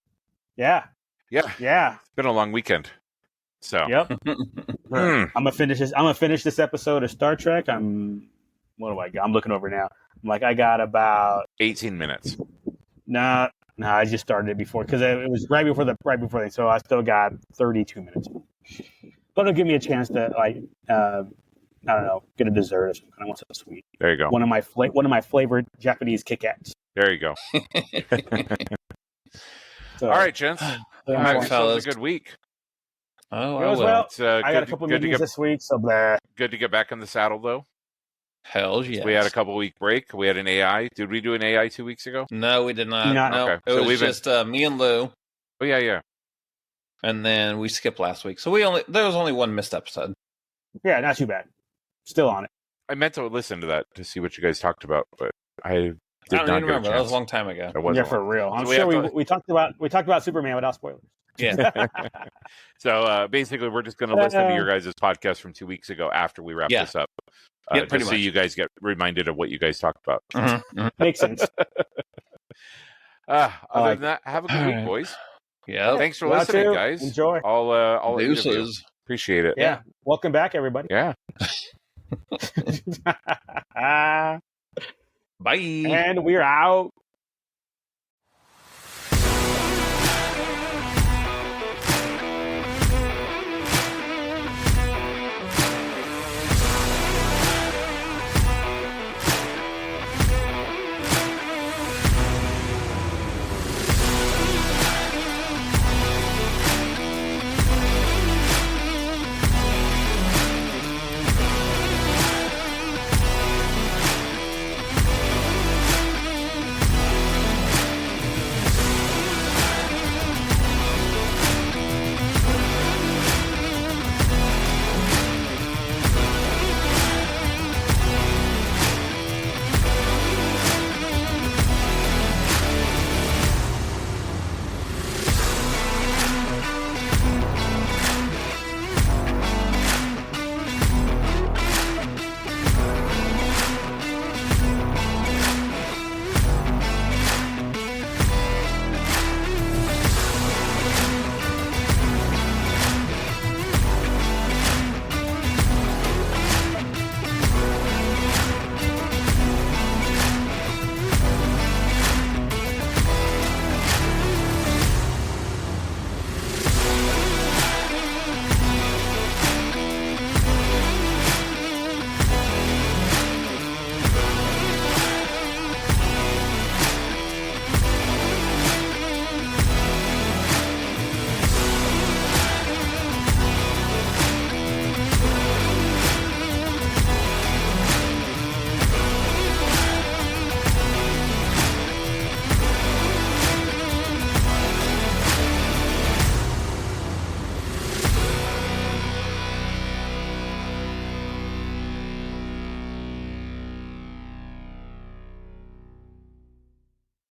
Yeah. It's been a long weekend. So. Yep. I'm gonna finish this. I'm gonna finish this episode of Star Trek. What do I got? I'm looking over now. I'm like, I got about 18 minutes. Nah. No, I just started it before because it was right before the so I still got 32 minutes. But it'll give me a chance to I don't know, get a dessert or something. I want something sweet. There you go. One of my flavored Japanese Kit Kats. There you go. So, all right, gents. Have yourselves a good week. Oh, well. I got a couple meetings this week, so blah. Good to get back in the saddle, though. Hell yes. We had a couple-week break. We had an AI. Did we do an AI 2 weeks ago? No, we did not. No, okay. It was just me and Lou. Oh, yeah. And then we skipped last week. So there was only one missed episode. Yeah, not too bad. Still on it. I meant to listen to that to see what you guys talked about, but I don't even remember. That was a long time ago. Yeah, for real. I'm sure we talked about Superman without spoilers. Yeah. So basically, we're just going to listen to your guys' podcast from 2 weeks ago after we wrap this up. Just so you guys get reminded of what you guys talked about. Makes sense. Other than that, have a good week, boys. Yeah. Thanks for listening, guys. Enjoy. All interviews. Appreciate it. Yeah. Welcome back, everybody. Yeah. Bye. And we're out.